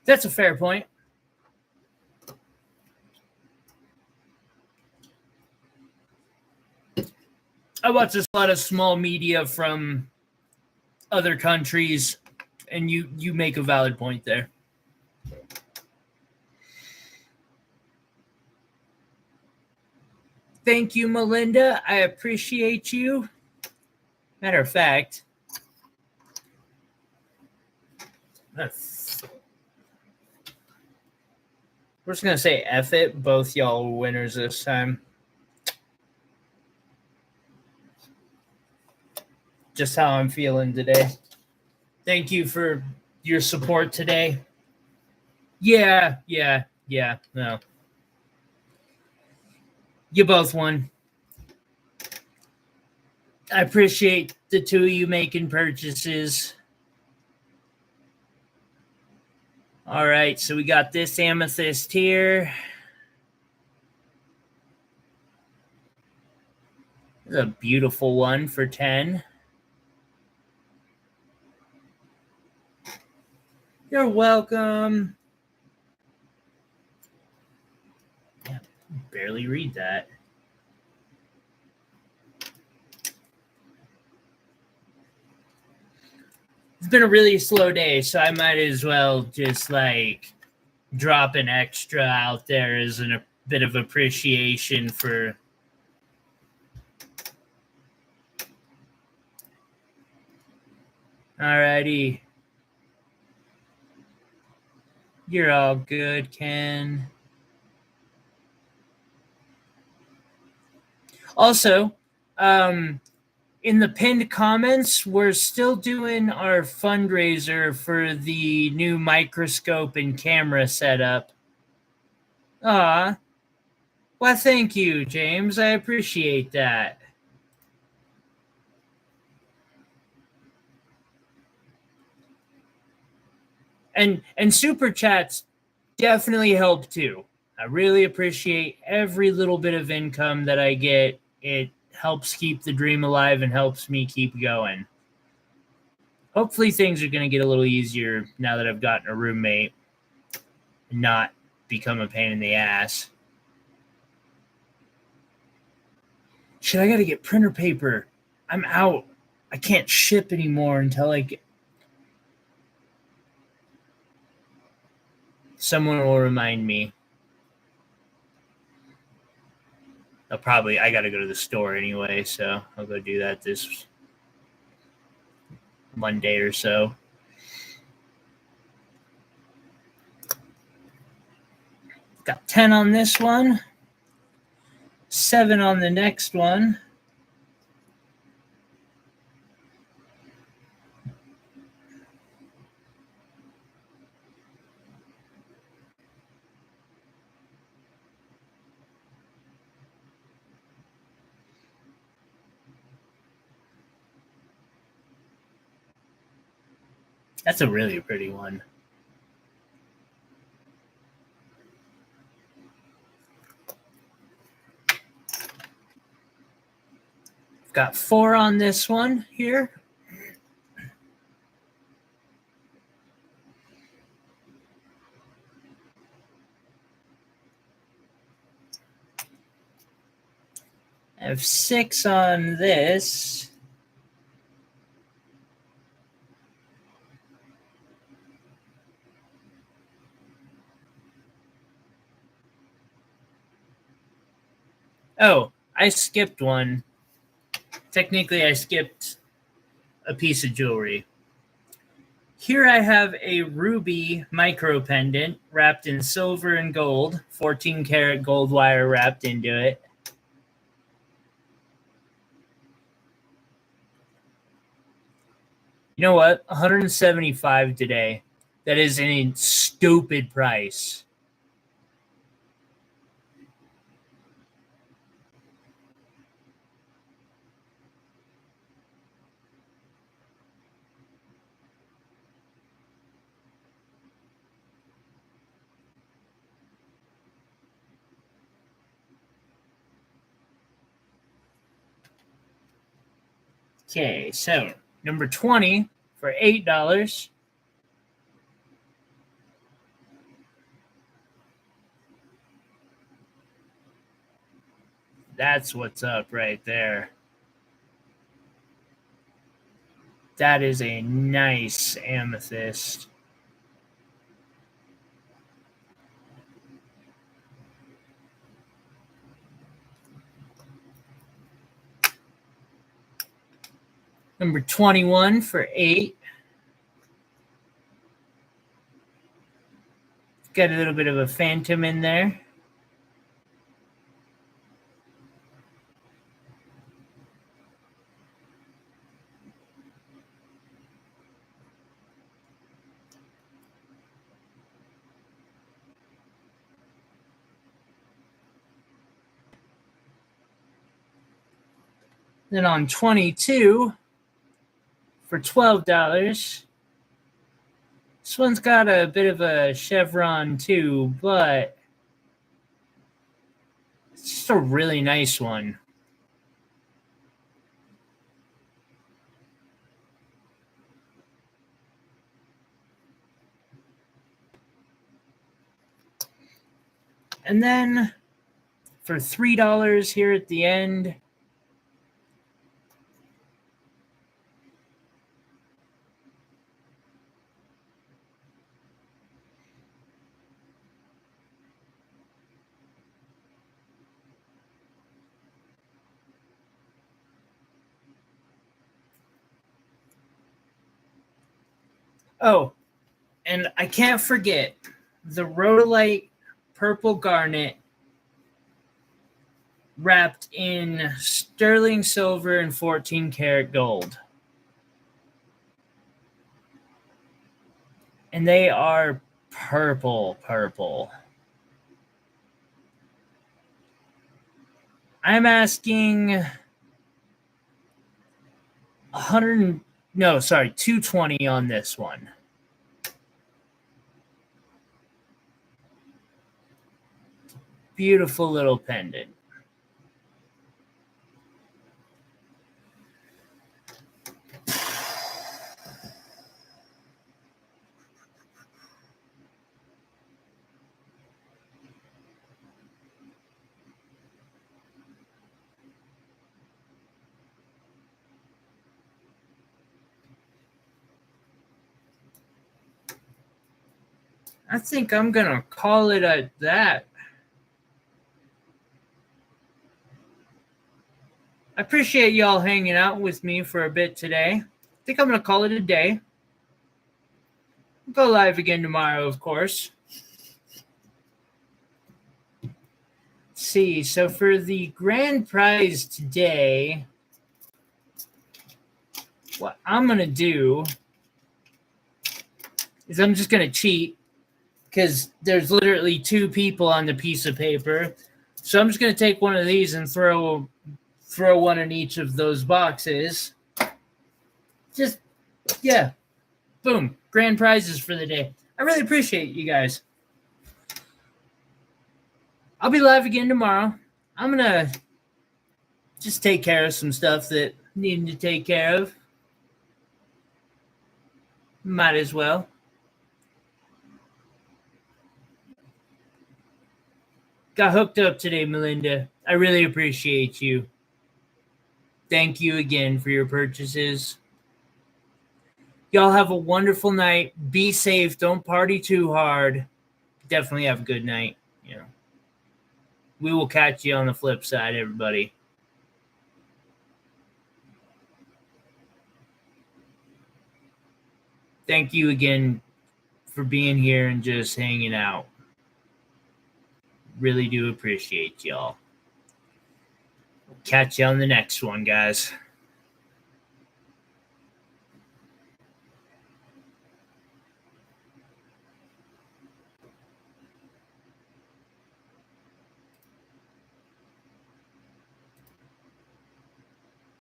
That's a fair point. I watch a lot of small media from other countries, and you make a valid point there. Thank you, Melinda. I appreciate you. Matter of fact, we're just going to say F it. Both y'all winners this time. Just how I'm feeling today. Thank you for your support today. Yeah, no. You both won. I appreciate the two of you making purchases. All right, so we got this amethyst here. This is a beautiful one for 10. You're welcome. Yeah, barely read that. It's been a really slow day, so I might as well just like drop an extra out there as a bit of appreciation for alrighty. You're all good, Ken. Also, in the pinned comments, we're still doing our fundraiser for the new microscope and camera setup. Aw. Well, thank you, James. I appreciate that. And super chats definitely help too. I really appreciate every little bit of income that I get. It helps keep the dream alive and helps me keep going. Hopefully things are going to get a little easier now that I've gotten a roommate and not become a pain in the ass. Shit, I got to get printer paper. I'm out. I can't ship anymore until I get... Someone will remind me. I got to go to the store anyway, so I'll go do that this Monday or so. Got 10 on this one, 7 on the next one. That's a really pretty one. Got 4 on this one here. I have 6 on this. Oh, I skipped one. Technically, I skipped a piece of jewelry. Here I have a ruby micro pendant wrapped in silver and gold, 14 karat gold wire wrapped into it. You know what? 175 today. That is a stupid price. Okay, so number 20 for $8. That's what's up right there. That is a nice amethyst. Number 21 for $8. Got a little bit of a phantom in there. Then on 22 for $12. This one's got a bit of a chevron too, but it's just a really nice one. And then for $3 here at the end, oh, and I can't forget the rhodolite purple garnet wrapped in sterling silver and 14 karat gold. And they are purple. I'm asking 220 on this one. Beautiful little pendant. I think I'm going to call it at that. I appreciate y'all hanging out with me for a bit today. I think I'm going to call it a day. We'll go live again tomorrow, of course. Let's see, so for the grand prize today, what I'm going to do is I'm just going to cheat because there's literally 2 people on the piece of paper. So I'm just going to take one of these and throw one in each of those boxes. Just, yeah. Boom. Grand prizes for the day. I really appreciate you guys. I'll be live again tomorrow. I'm going to just take care of some stuff that needed to take care of. Might as well. Got hooked up today, Melinda. I really appreciate you. Thank you again for your purchases. Y'all have a wonderful night. Be safe. Don't party too hard. Definitely have a good night. You know, we will catch you on the flip side, everybody. Thank you again for being here and just hanging out. Really do appreciate y'all. Catch you on the next one, guys.